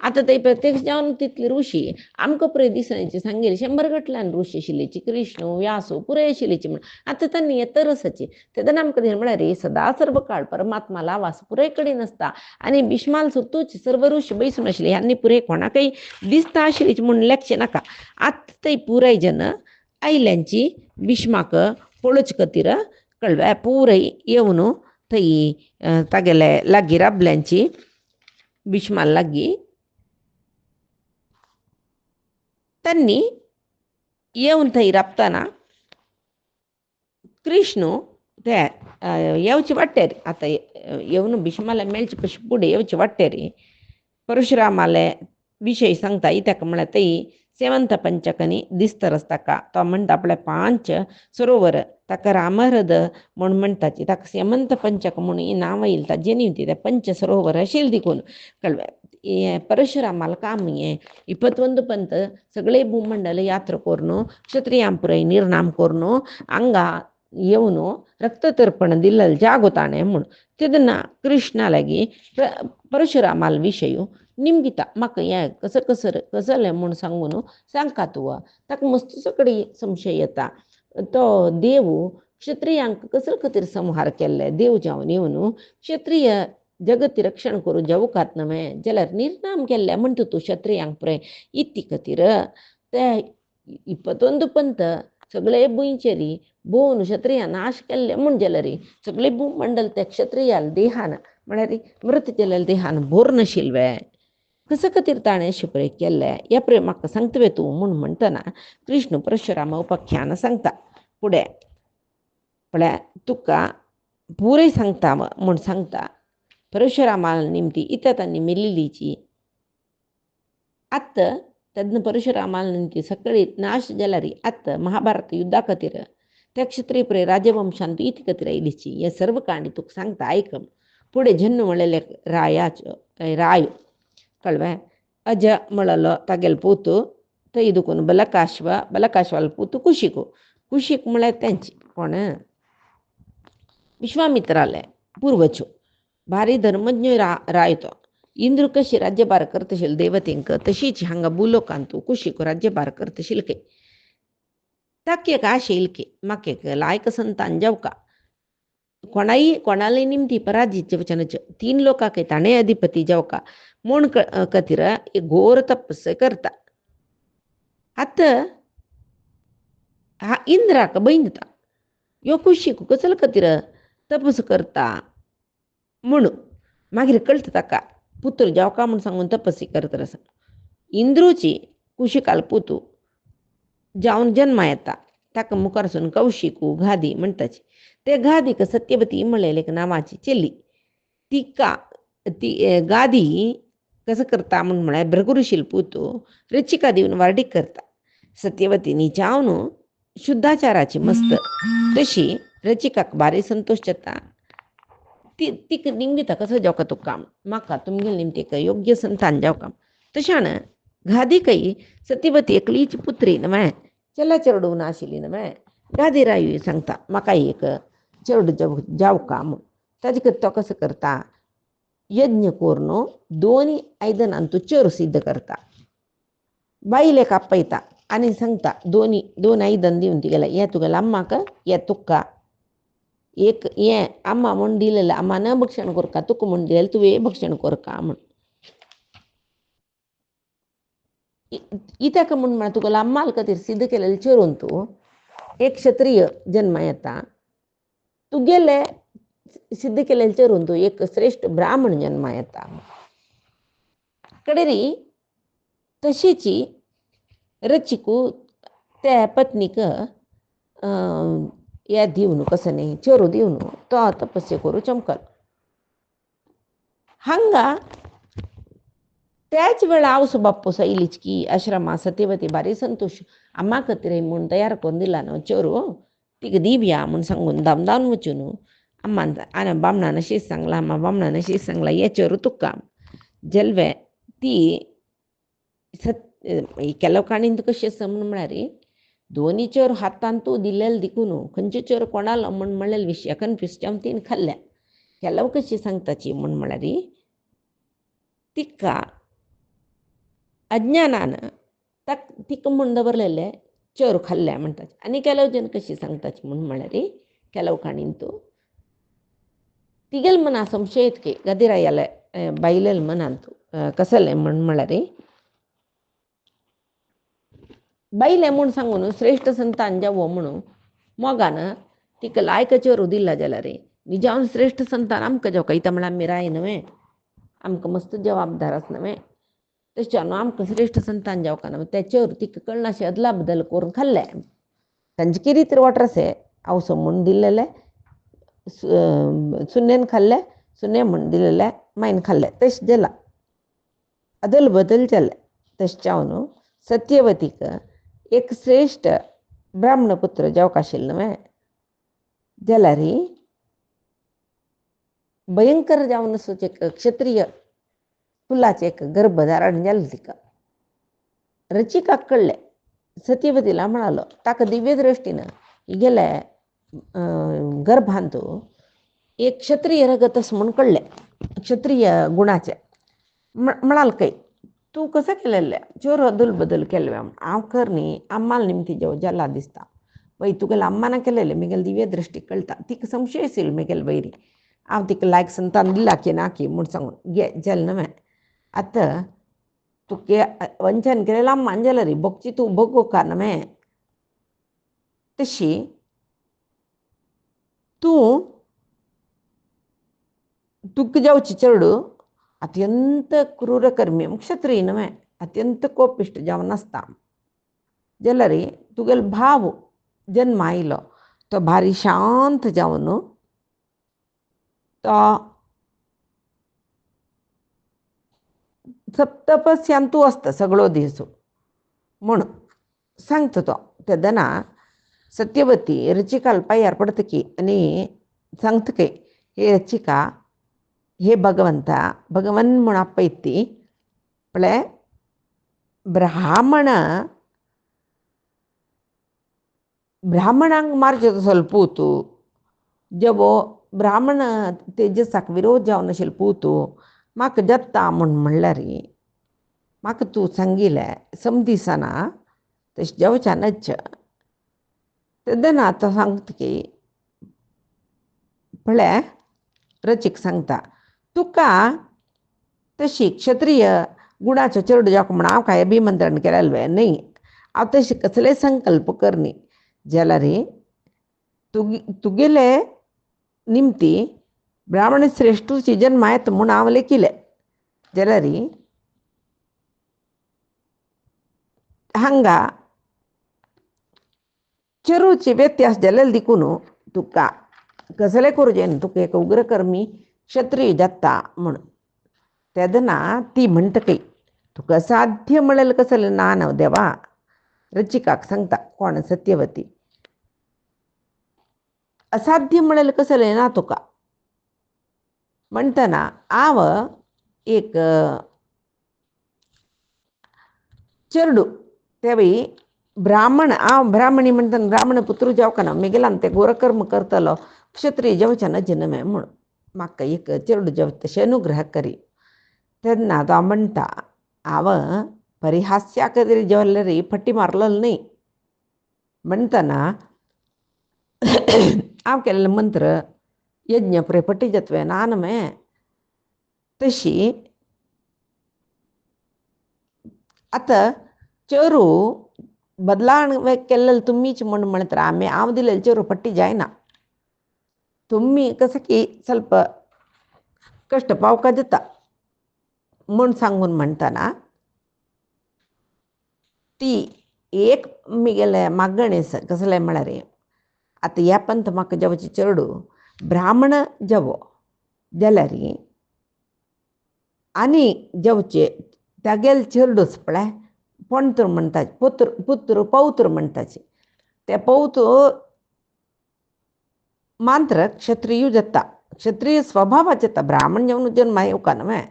आता ते प्रत्यक्ष जाऊन तिथले ऋषी आमकां पुरे दिसण्याची सांगेल 100 गटल्यान ऋषी शिलेची कृष्ण व्यासो पुरे शिलेची म्हण आता त्यांनी तरसची ते आमकां म्हळ्यार रे सदा सर्व काळ परमात्माला वास पुरे कडेन आसता आणि भीष्माल सुतूच सर्व ऋषी बैसून आशिल्ले ह्यांनी पुरे कोणाकय दिसता आशिल्लीची म्हूण लेखचे नका आत्ता ते पुराय जन आयल्यांची भीष्माक पळोवच खातीर कळव्या पुरय येवन थंय तागेले लागीं राबल्यांची भीष्माल लागीं त्यांनी येवन थंय राबतना कृष्ण ते येवचे वाटेर आतां येवन भीष्माला मेळचे पयशे फुडें येवचे वाटेर परशुरामाले विशय सांगता इत्याक म्हळ्यार थंय सेवंत पंचकनी दिसता रस्ताका तो म्हणटा आपले 5 सरोवर ताका रामहृद म्हूण म्हणटाची ताका सेमंत पंचक म्हणून नांव येयलें ताजें न्ही ते 5 सरोवर आशिल्ले देखून कळ्ळें परशुरामाल काम हें 21 पंत सगळे भूमंडल यात्रा करून क्षत्रियां पुरय निर्नाम करून हांगा येवन रक्ततर्पण दिल्लल जागोताणे म्हूण तेदना कृष्णा लागीं परशुरामाल विशय निमगिता म्हाका हें कसलें म्हूण सांगून सांगता तुवा ताका मस्त सकडी संशय येता तो देव क्षत्रियांक कसले खातीर संहार केल्ले देव जावन येवन क्षत्रिय जगती रक्षण करून जेवकात न्हय जाल्यार निर्नाम केल्ले म्हणटा तूं क्षत्रियांक पुरे इत्ती खातीर ते 21 पंत सगळे भुंयचेरी भोवन क्षत्रियां नाश केल्ले म्हूण जाल्यार सगळे भूमंडल त्या क्षत्रियाल देहान म्हळ्यार मृत केलेल्या देहान भोर नाशिल्ले कसं खातीर ताणें शिपळे केल्ले ह्या प्रेम म्हाका सांगतवे तूं म्हूण म्हणटना कृष्ण परशुराम उपाख्यान सांगता फुडें म्हळ्यार तुका पुरय सांगता म्हूण सांगता परशुरामाल निमती इत्या तांणी मेलिल्लीची आत्ता तेन्ना परशुरामाल निमती सकळी नाश जाल्यार आत्ता महाभारत युद्धा खातीर त्या क्षत्रिय पुरे राजवंशांत इति खातीर आयलीची हे सर्व काणी तुका सांगता आयकम फुडें जन्म म्हणलेले रायाचो राय कळ्ळें अज म्हणलो तागेलो पोतू थंय दुखून बलकाश्वाल पोतू कुशीक म्हळ्यार तेंची कोण विश्वामित्राले पूर्वजो भारी धर्मज्ञ राय तो इंद्र कशी राज्यभार करतशील देवतेंक तशीच हांगा भुलोकांत कुशीक राज्यभार करतशील के ताक एक आशे इल्के म्हाका एक लायक संतान जावका कोणाली निमती पराजित वचनच 3 लोकांक ताणें अधिपती जावका म्हूण खातीर एक घोर तपस्या करता आतां इंद्राक भयंता ह्यो कुशीक कसले खातीर तपस करता म्हणून मागीर कळटा ताका पुत्र जावका म्हूण सांगून तपस्वी करता आसा इंद्रूची कुशिकाल पुतू जावन जन्मा येता ताका मुखारसून कौशिकू गादी म्हणटाची ते गादीक सत्यवती म्हणलेले एक नांवाची चेली ती गादी कसं करता म्हूण म्हळ्यार भृगुऋषील पुतू रचिका दिवन वार्डीक करता सत्यवतीनी जावन शुद्धाचाराची मस्त तशी रचिकाक भारी संतोष जाता ती निमगिता कसो जावका तुका म्हाका तुमगेले निमतेक योग्य संतान जावका तशान गादीकय सत्यवती एकलीची पुत्री न्हय चला चेडूं नाशिल्ली न्हय गादीरायू सांगता म्हाका एक चेडूं जाव का म्हूण ताजे तो कसो करता यज्ञ करून 2 आयदनां तूं चेर सिद्ध करता बायलेक आपयता आनी सांगता 2 आयदन दिवन तिगेल्या हें तुगेल्या अम्माक हें तुका एक हें अम्मा म्हूण दिलेलें अम्मान भक्षण करता तुका म्हूण दिलेलें तुवें भक्षण करता म्हूण इत्याक म्हूण म्हळ्यार तुगेल्या अम्माल खातीर सिद्ध केलेलें चेरून तूं एक क्षत्रिय जन्मा येता तुगेले सिद्ध केलेलें चेरून तूं एक श्रेष्ठ ब्राह्मण जन्मा येता कडेरी तशीची रचिकू त्या पत्नीक हे दिवन कसं न्ही चेरू दिवन तो तपस्या करू चमकल हांगा त्याच वेळा हांव बापूस इलीच की आश्रमा सत्यवती बारी संतोष अम्मा खातीर म्हूण तयार करून दिला न्हू चेरू तिका दिवया म्हूण सांगून धामधावन वचून अम्मान आनी बामणान अशीच सांगला अम्मा बामणान अशीच सांगला हे चेरू तुका जल्वे ती केलो काणींत कशें समून म्हळ्यार 2 चेर हातान तूं दिल्लेले दिकून खंयचे चेर कोणालो म्हूण म्हणलेले विशया कन्फ्यूज जावन तिणें खाल्ल्या केलो कशी सांगताची म्हूण म्हळ्यार तिका अज्ञानान तिका म्हूण दवरलेले चेर खाल्ल्या म्हणटाचे आनी केलो जन कशी सांगताची म्हूण म्हळ्यार केलो काणीन तूं तिगेल मना संशय येतके गदिरायले बायलेल मनान तूं कसले म्हूण म्हळ्यार बायले म्हूण सांगून श्रेष्ठ संतान जावो म्हणून मोगान तिका लायक चेरू दिला जाल्यार निजावन श्रेष्ठ संतान आमकां जावं इता म्हळ्यार आमी राय न्हय आमकां मस्त जबाबदार आस न्हय तशें न्हू आमकां श्रेष्ठ संतान जावं न्हय ते चेर तिका कळनाशें अदला बदल करून खाल्ले तांचे कितें तरी वॉटरसे आवसो म्हूण दिल्लेले सुन्नेन खाल्ले सुन्ने म्हूण दिल्लेले मायन खाल्ले तशें जाला अदल बदल जाले तशें जावन सत्यवतीक एक श्रेष्ठ ब्राह्मणपुत्र जावंक आशिल्लो न्हय जाल्यार भयंकर जावन एक क्षत्रिय कुलाचें एक गर्भधारण जालें तिका रचिकाक कळ्ळें सत्यवतीला म्हणालो ताका दिव्य दृश्टीन गेले गर्भांत एक क्षत्रिय रगत आसा म्हूण कळ्ळें क्षत्रिय गुणाचें म्हणाल काय तूं कसं केलेलें चेर अदल बदल केले हांव कर न्ही अम्माल निमती जेव जाला दिसता वय तुगेले अम्माना केलेलें म्हगेले दिव्य दृश्टी कळटा तिका संशय आशिल्लो म्हगेले वयरी हांव तिका लायक संतान दिला की ना की म्हूण सांगून गे जालें न्हय आतां तुके वंचन केलेलें अम्मान जाल्यार भोगची तूं भोगो का न्हय तशी तूं तुका जावची चेडू अत्यंत क्रूरकर्मी क्षत्रिय न्हय अत्यंत कोपिश्ट जावन आसता जाल्यार तुगेलो भाव जन्म आयलो तो भारी शांत जावन तो तपस्यान तूं आसता सगळो दीस म्हूण सांगता तो तेदना सत्यवती रचिकाल पांयार पडतकी आनी सांगतकी हे रचिका हे भगवंता भगवन म्हूण आपयती म्हळ्यार ब्राह्मणांक मारचें ಸ್ವಲ್ಪ तूं जेवो ब्राह्मण तेजसाक विरोध जावन आशिल्लो पूत म्हाका जत्ता म्हूण म्हणल्यार म्हाका तूं सांगिलें समदिसाना तशें जेवच्या नच तेदना तो सांगतकी म्हळ्यार रचीक सांगता तुका तशी क्षत्रिय गुणाचो चेडूं जावंक म्हूण हांव कांय अभिमंत्रण केलेलें न्ही हांव तशें कसलेय संकल्प करनी जाल्यार तुगेले निमती ब्राह्मण श्रेष्ठूची जन्मा येता म्हूण हांव लेखिलें जाल्यार हांगा चेरूची व्यत्यास जालेले देखून तुका कसलें करूं जायना तुका एक उग्रकर्मी क्षत्रिय जाता म्हूण तेदना ती म्हणटकी तुका साध्य म्हळेलें कसलें ना न्हय देवा रचिकाक सांगता कोण सत्यवती असाध्य म्हळेलें कसलें ना तुका म्हणटना हांव एक चेडूं तेवय ब्राह्मण ब्राह्मणी म्हणतात ब्राह्मण पुत्र जाव का ना मी गेला ते गोरकर्म करतलो क्षत्रिय जेवच्यानं जन्मे म्हण म्हाका एक चेडूं जेव तशें अनुग्रह करी तेन्ना तो म्हणटा हांव परिहास्या कधी जेवल्यारी फट्टी मारलेलो नाही म्हणतना हांव केल्लो मंत्र यज्ञ पुरे फट्टी जत्वे नानमे तशी आता चेरू बदलाण केल्लेलं तुम्हीच म्हणतात हांव दिलेलं चेरू फट्टी जायना तुम्ही कसं की ಸ್ವಲ್ಪ कष्ट पावका दिता म्हूण सांगून म्हणटाना ती एक मिगेले मागणे कसले म्हळ्यार आतां ह्या पंथ म्हाका जेवचे चेडू ब्राह्मण जेवो जाल्यार आनी जेवचे तागेले चेडूच पळय पणतूर म्हणटा पुत्र पौत्र म्हणटाचे ते पौत्र मात्र क्षत्रिय जाता क्षत्रिय स्वभावाचे जाता ब्राह्मण जेवन जन्म येवका न्हय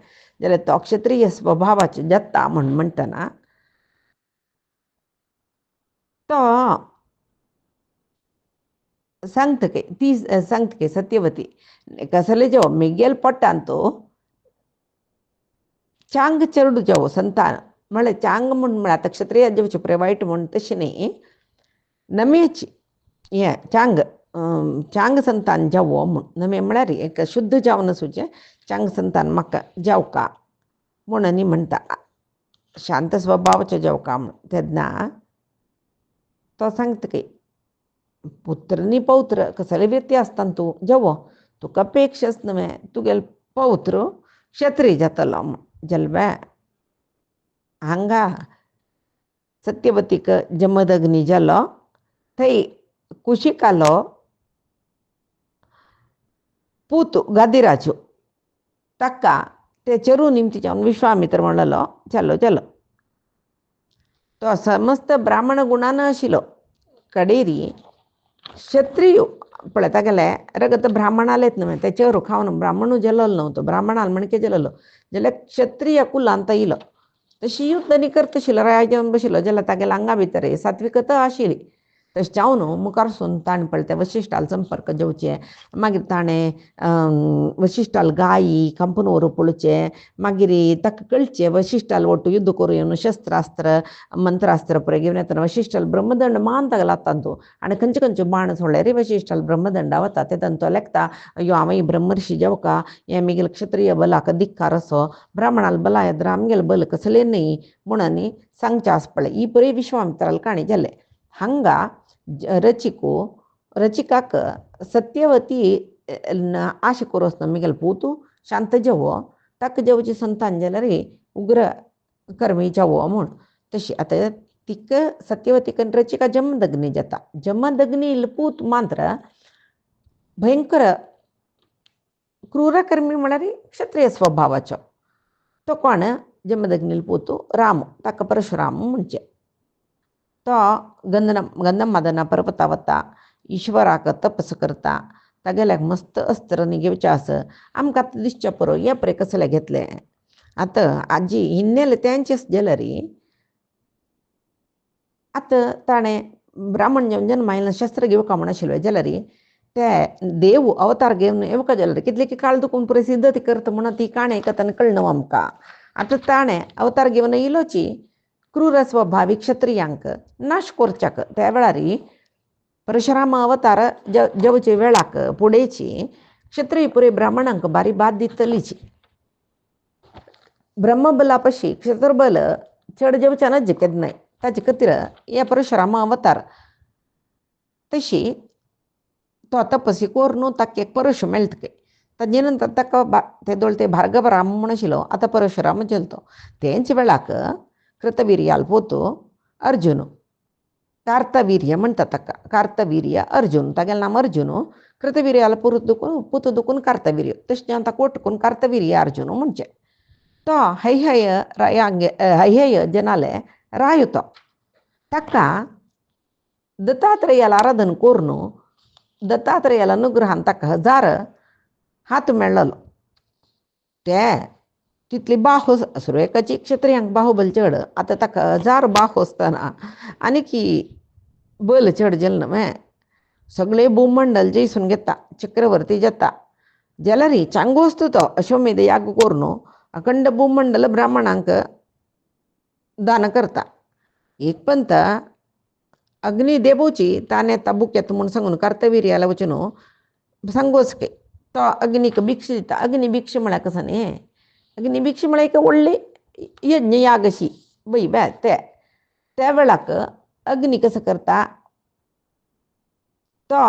जाल्यार तो क्षत्रिय स्वभावाचे जाता म्हूण म्हणटना तो सांगतके ती सांगतके सत्यवती कसले जेव मिगेल पट्टान तो चांग चेडू जेवो संतान म्हळ्यार चांग म्हूण म्हळ्यार आतां क्षत्रिय जेवचे पळय वायट म्हूण तशें न्ही नमेची हें चांग संतान जेवो म्हूण नमे म्हळ्यार एक शुद्ध जावन सुचे चांग संतान म्हाका जेवका म्हूण आनी म्हणटा शांत स्वभावाचें जेवका म्हूण तेन्ना तो सांगतके पुत्र नी पौत्र कसले व्यक्ती आसतना तूं जेवो तुका अपेक्षच न्हय तुगेलो पौत्र क्षत्रिय जातलो म्हूण जल्मा हांगा सत्यवतीक जमदग्नी जालो थंय कुशिकालो पूत गादिराजो ताका ते चेरू निमती जावन विश्वामित्र म्हणलो चलो चलो तो समस्त ब्राह्मण गुणान आशिल्लो कडेरी क्षत्रिय पळय तागेले रगत ब्राह्मणालेत न्हय ते चेरू खावन ब्राह्मणू जल्लो न्हवतो ब्राह्मणाल म्हणके जल्लो जाल्यार क्षत्रिय कुलांत येयलो तशी युद्ध न्ही करतशिल्लो राय जेवन बशिल्लो जाल्यार तागेल्या आंगा भितर सात्विकता आशिल्ली तशें जावन मुखारसून ताणें पळय ते वशिश्टाल संपर्क जेवचे मागीर ताणें वशिश्टाल गायी कांपून व्हरून पळोवचे मागीर ताका कळचे वशिश्टाल ओटू युद्ध करूं येवन शस्त्रास्त्र मंत्रास्त्र पळय घेवन येतना वशिश्टाल ब्रह्मदंड मान ताका लागता तूं आनी खंयचे खंयचे बाण सोडल्यार वशिश्टाल ब्रह्मदंडा वता तेतून तो लेखता अयो हांव ही ब्रह्मर्षी जेवका हें मिगेल क्षत्रिय बलाक धिक्कार असो ब्राह्मणाल बला येद्र आमगेले बल कसले न्ही म्हूण आनी सांगचे आस पळय ही बरी विश्वामित्राल काणी जाले हांगा रचिकाक सत्यवती आश करोसना मिगेल पूत शांत जेवो ताका जेवची संतान जाल्यार उग्र कर्मी जेवो म्हूण तशी आतां तिक सत्यवतीक रचिका जमदग्नी जाता जमदग्नी पूत मात्र भयंकर क्रूरकर्मी म्हळ्यार क्षत्रिय स्वभावाचो तो कोण जमदग्नी पूत राम ताका परशुराम म्हणचे तो गंधम मदना पर्वता वता ईश्वराक तपस करता तागेल्याक मस्त अस्त्र न्ही घेवचें आस आमकां आतां दिसचें पुरो हे पळय कसलें घेतलें आतां आजी हिन्नेल तेंचेच जाल्यार आतां ताणें ब्राह्मण जेवन जन्म आयलो शस्त्र घेवका म्हण आशिल्लो जाल्यार ते देव अवतार घेवन येवका जाल्यार कितले की काळ दुखून पुरे सिद्ध ती करता म्हणून ती काणें आयकतना कळना आमकां आतां ताणें अवतार घेवन येयलोची क्रूर स्वभावी क्षत्रियांक नाश करच्याक त्या वेळार परशुराम अवतार जेवचे वेळाक फुडेची क्षत्रिय पुरे ब्राह्मणांक बारी बाद दितलीची ब्रह्मबला पशी क्षत्रबल चड जेवच्यानच केन्नाय ताचे खातीर हे परशुराम अवतार तशी तो तपसी कोर न्हू ताका एक परशु मेळटके ताजे नंतर ताका ते दोळ ते भार्गव राम म्हूण आशिल्लो आतां परशुराम जल्तो तेंच वेळाक कृतवीर्याल पोतू अर्जुन कार्तवीर्य म्हणटा ताका कार्तवीर्य अर्जुन तागेलें नाम अर्जुन कृतवीर्याल पुत दुखून कार्तवीर्य तशें जावन ताका ओटकून कार्तवीर्य अर्जुन म्हणचें तो हैहय जनाले रायुतो ताका दत्तात्रेयाल आराधन करून दत्तात्रेयाल अनुग्रहान ताका 1000 हात मेळ्ळलो ते तिथली बाहो सुरेखाची क्षत्रियांक बाहुबल चढ आता ताका 1000 बाहो असताना आनी की बल चढ जेल न्हय सगळे भूमंडल जैसून घेता चक्रवर्ती जाता जाल्यार चांगो असतो तो अश्वमेध याग करून अखंड भूमंडल ब्राह्मणांक दान करता एक पंत अग्नी देवोची ताने तबुक्यात म्हणून सांगून कर्तवीर्याला वचून सांगोसके तो अग्नीक भिक्ष दिता अग्नी भिक्ष म्हळ्यार कसं न्ही अग्नी भिक्ष म्हळ्यार एक व्हडली यज्ञ याग अशी बई बॅ त्या वेळाक अग्नी कसं करता तो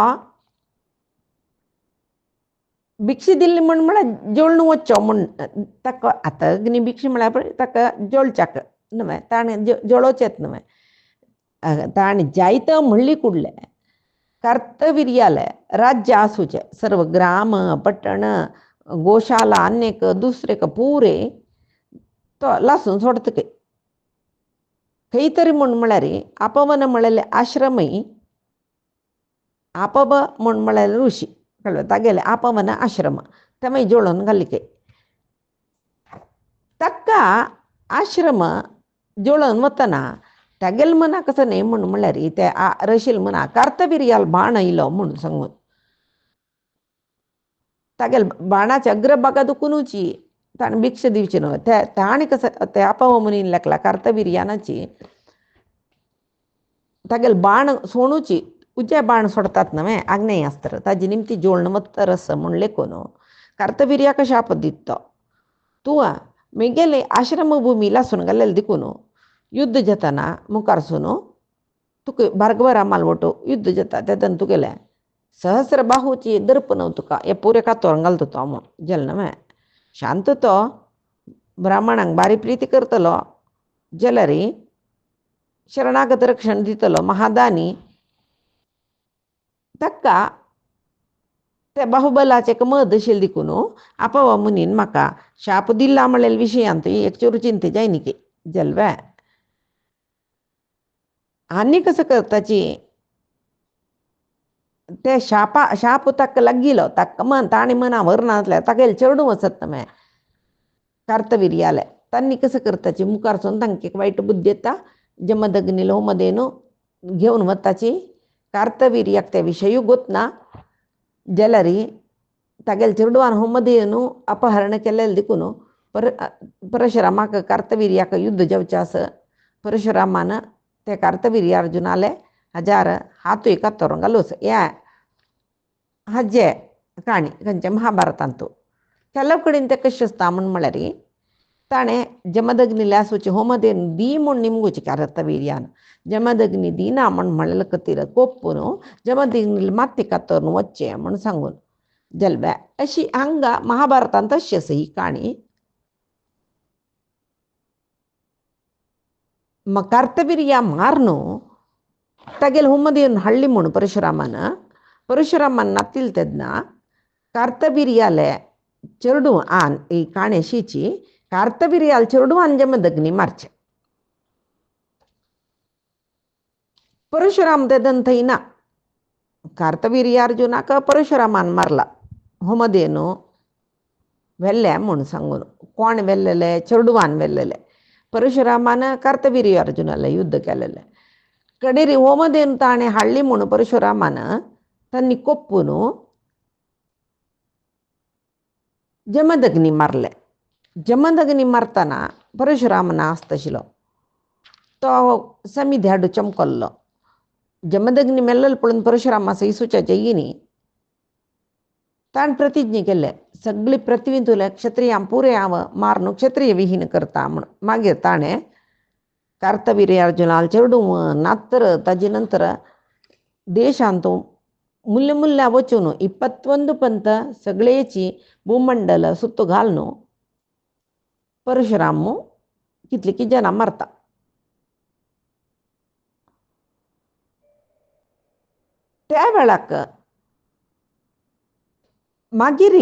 भिक्षी दिल्ली म्हण जेवण वच्चो म्हण ताका आतां अग्नी भिक्ष म्हळ्यार पळय ताका जेवच्याक न्हय ताणें जेवचेंच न्हय ताणें जायतं म्हणली कुडले कर्तवीर्याले राज्य आसूचे सर्व ग्राम पट्टण गोशाला अन्यक दुसरेक पूरे तो लासून सोडतके खंय तरी म्हळ्यार आपवन म्हळ्यार आश्रमय आपब म्हळ्यार ऋषी कळ्ळें तागेले आपवन आश्रम थंय जोडून घालिके ताका आश्रम जोडून वतना तागेले मना कसं न्ही म्हळ्यार ते रशील मना कर्तवीर्याल बाण येयलो म्हूण सांगून तागेले बाणाच्या अग्रभागा दुखुनूची ताणें भिक्ष दिवची न्हय ते ताणें कसं ते आपव म्हणून लेखला कर्तवीर्यानाची तागेले बाण सोणूची उजे बाण सोडतात न्हय आग्नेयास्त्र ताजी निमती जोडण वत्त रस म्हूण लेखून कर्तवीर्याक शाप दिता तूं मेगेले आश्रमभूमी लासून घालेले देखून युद्ध जातना मुखारसून तुका भार्गवरामाल वटो युद्ध जाता तेदन तुगेले सहस्र बाहूची दर्प न्हू तुका हे पुरे कातोर घालता तो म्हूण जेल न्हय शांत तो ब्राह्मणांक बारी प्रिती करतलो जाल्यार शरणागत रक्षण दितलो महादानी ताका ते बाहुबलाचे मद अशिल्ले देखून आपवा मुनीन म्हाका शाप दिला म्हणलेल्या विशयांत एक चूर चिंता जायनी की जलव्या आनी कसं करताची ते शाप ताका लागिलो ताका ताणें मना व्हरनासल्यार तागेले चेडूं वचत न्हय कर्तवीर्याले तांणी कसं करताची मुखारसून तांकां एक वायट बुद्धी येता जमदग्नी होमदेनू घेवन वताची कर्तवीर्याक ते विशयू गोतना जाल्यार तागेले चेडवान होमदेनू अपहरण केलेले देखून परशुरामाक कर्तवीर्याक युद्ध जावचें आस परशुरामान ते कर्तवीर्यार्जुनाले 1000 हातूय कातोर घालूस या हाजे काणी खंयचे महाभारतांत केल्ले कडेन ते कशें आसता म्हळ्यार ताणें जमदग्नी लासूची होमदेन दी म्हूण निमगुची कर्तवीर्यान जमदग्नी दिना म्हणलेले खातीर कोपून जमदग्नी माती कातोरून वच्चें म्हूण सांगून जलब्या अशी हांगा महाभारतांत तशी आसा ही काणी मग कर्तवीर्या मारन तागेले होमदेन हाडली म्हूण परशुरामान नातिल तेदना कर्तवीर्याले चेडूं आन ही काणी अशीची कर्तवीर्याल चेडूं आन जमदग्नी मारचें परशुराम तेदन थंय ना कर्तवीर्यार्जुनाक परशुरामान मारला होमदेनू व्हेल्ले म्हूण सांगून कोण व्हेल्लेले चेडवान व्हेल्लेले परशुरामान कर्तवीर्यार्जुनाले युद्ध केलेले कडेरी होमदेनू ताणें हाडली म्हूण परशुरामान तांणी कोपून जमदग्नी मारले जमदग्नी मारतना परशुराम नास्त आशिल्लो तो समिधी हाडू चमकल्लो जमदग्नी मेल्लेलो पळोवन परशुरामा सैसूच्या जयिनी ताणें प्रतिज्ञा केले सगळी पृथ्वी तुले क्षत्रियां पुरे हांव मारून क्षत्रिय विहीन करता म्हूण मागीर ताणें कर्तवीर्यार्जुनाल चेडूं नातर ताजे नंतर देशांत मुल्य मुल्ल्या वचून 21 पंत सगळेची भूमंडल सुत्त घालून परशुराम कितली की जनां मारता त्या वेळाक मागीर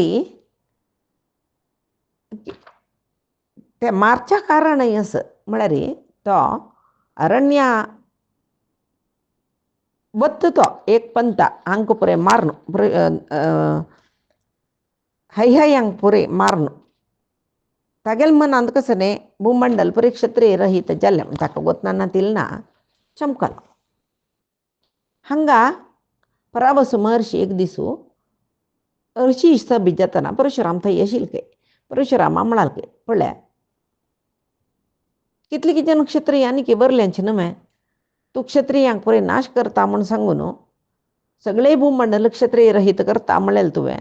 ते मारच्या कारणय असं म्हळ्यार तो अरण्या वत्त तो एक पंत हांक पुरे मारून हैहयांक पुरे मारून तागेल मन अंदकसने भूमंडल परिक्षत्रिय रहित जल्यम ताका गोतना तिलना चमकल हंगा पराबसु महर्षी एक दिसू ऋषी बिजतना परशुराम थंय आशिल्ले परशुरामा म्हणाले पळ्या कितली कितें क्षत्रियांनी की बरल्यांचे न्हय तू क्षत्रियांक पळय नाश करता म्हूण सांगून सगळे भूमंडल क्षत्रिय रहित करता म्हणलें तुवें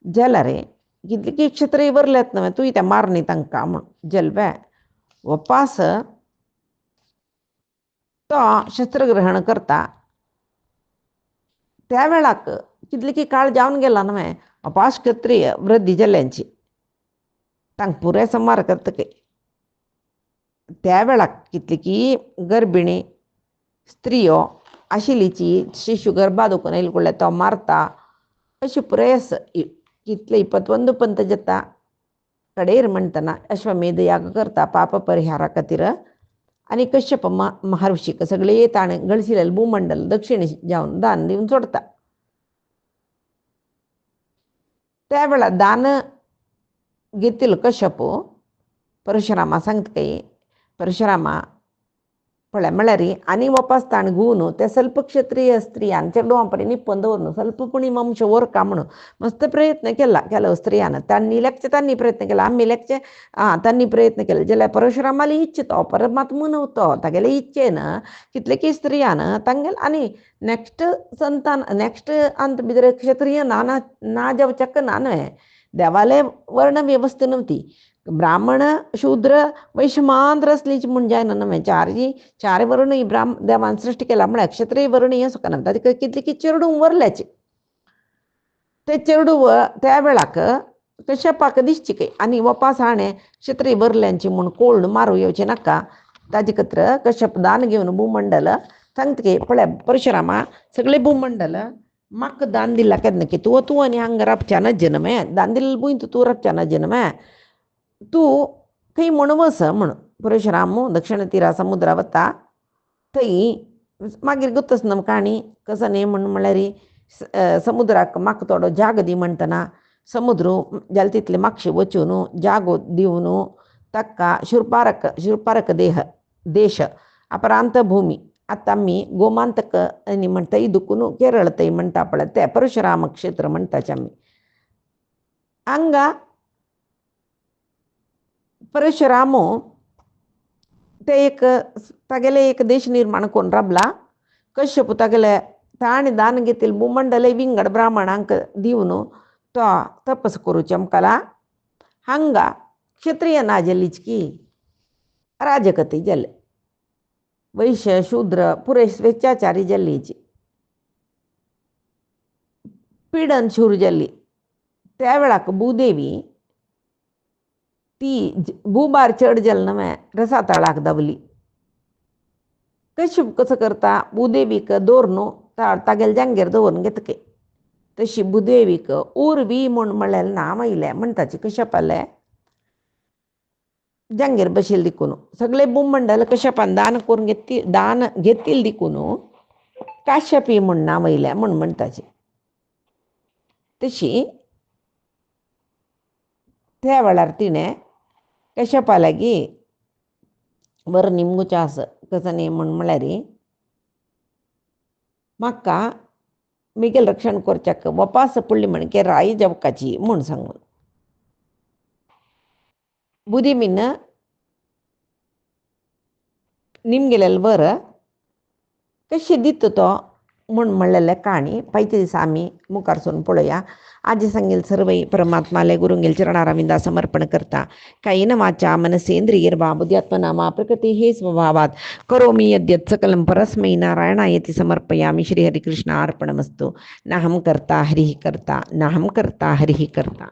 जाल्यार रे कितली की क्षत्रिय बरल्यात न्हय तूं त्या मारनी तांकां म्हूण जलबे वपास तो शस्त्रग्रहण करता त्या वेळाक कितली की काळ जावन गेला न्हय अपास क्षत्रिय वृद्धी जाल्यांची तांक पुरे संहार करतके त्या वेळाक कितली की गर्भिणी स्त्रियो आशिल्लीची शिशु गर्भा दुखून येयले तो मारता अशी पुरेस कितले 21 पंत जाता कडेर म्हणटना अश्वमेध याग करता पाप परिहारा खातीर आनी कश्यप महर्षीक सगळे ताणें गळशिल्लें भूमंडल दक्षिण जावन दान दिवन सोडता त्या वेळा दान घेतील कश्यप परशुरामा सांगता परशुरामा पळय म्हळ्यार आनी वपास ताण घुवन ते ಸ್ವಲ್ಪ क्षत्रिय स्त्रियांचे डोळांपरी निप्पन दवरून स्वल्पपणी वंश ओरका म्हणून मस्त प्रयत्न केला ಕೆಲವು स्त्रियान तांणी लेखचे तांणी प्रयत्न केला आम्ही लेखचे तांणी प्रयत्न केले जाल्यार परशुरामाली इच्छितो परमात्मा नव्हतो तागेले इच्छेन कितले की स्त्रियान तांगेल आनी नेक्स्ट संतान नेक्स्ट अंत भितर क्षत्रिय ना जावचेक ना न्हय देवाले वर्ण व्यवस्था नव्हती ब्राह्मण शूद्र वैश्यमांद्र असलीची म्हूण जायना न्हय चार वर्ण ही देवान सृश्टी केला म्हळ्यार क्षत्रिय वर्ण हें सुकना ताका कितले की चेडूं वरल्याचे ते चेडूं त्या वेळाक कश्यपाक दिसची आनी वपास हाणें क्षत्रिय वरल्यांची म्हूण कोल्ड मारूं येवचें नाका ताजे खातीर कश्यप दान घेवन भूमंडल सांगतके पळय परशुरामा सगळे भूमंडल म्हाका दान दिला केन्ना की तूं आनी हांगा राबच्या नज न्हय दान दिल्लें बुंय तूं राबच्या नज न्हय तूं खंय म्हूण वस म्हूण परशुराम दक्षिण तीरा समुद्रा वता थंय मागीर गुत्तस न्हय काणी कसो न्ही म्हूण म्हळ्यार समुद्राक म्हाका थोडो जाग दी म्हणटना समुद्र जाल्या तितले म्हापशे वचून जागो दिवन ताका शुर्पारक देश अपरांत भूमी आतां आमी गोमांतक आनी म्हणटा दुखून केरळ थंय म्हणटा पळय ते परशुराम क्षेत्र म्हणटाचे आमी हांगा परशुराम ते एक तागेले एक देश निर्माण करून राबला कश्यप तागेले ताणें दान घेतिल्लें भूमंडल विंगड ब्राह्मणांक दिवन तो तपस करूचें मुखाला हांगा क्षत्रिय ना जाल्लीच की राजकती जाले वैश्य शूद्र पुरे स्वेच्छाचारी जाल्लीची पिडन शूर जाल्ली त्या वेळाक भूदेवी ती भूभार चड जाल न्हय रसातळाक धांवली कश्यप कसो करता भूदेवीक दवरून तागेले जांगेर दवरून घेतके तशी भूदेवीक उर्वी म्हूण म्हणलेलें नांव आयलें म्हणटाचे कश्यपाले जांगेर बशिल्ले देखून सगळे भूमंडल कश्यपान दान करून दान घेतिल्लें देखून काश्यपी म्हूण नांव आयलें म्हूण म्हणटाचे तशी त्या वेळार तिणें कश्यपा लागीं बरो निमगुचो आसा कसो न्ही म्हूण म्हळ्यार म्हाका मिगेल रक्षण करच्याक वपास पडली म्हणके राई जवकाची म्हूण सांगून भूदेवीन निमगेलेले वर कशें दिता तो म्हूण म्हणलेले काणी पायते दिसा आमी मुखार सोन पळोवया आज सांगेल सर्वई परमात्माले गुरुंगेल चरणारविंदा समर्पण करता कायेन वाचा मनसेंद्रियर्वा बुद्ध्यात्मना प्रकृति हे स्वभावात करोमि यद्यत् सकलं परस्मै नारायणायति समर्पयामि श्री हरिकृष्ण अर्पणमस्तु नाहं कर्ता हरिः कर्ता नाहं कर्ता हरिः कर्ता।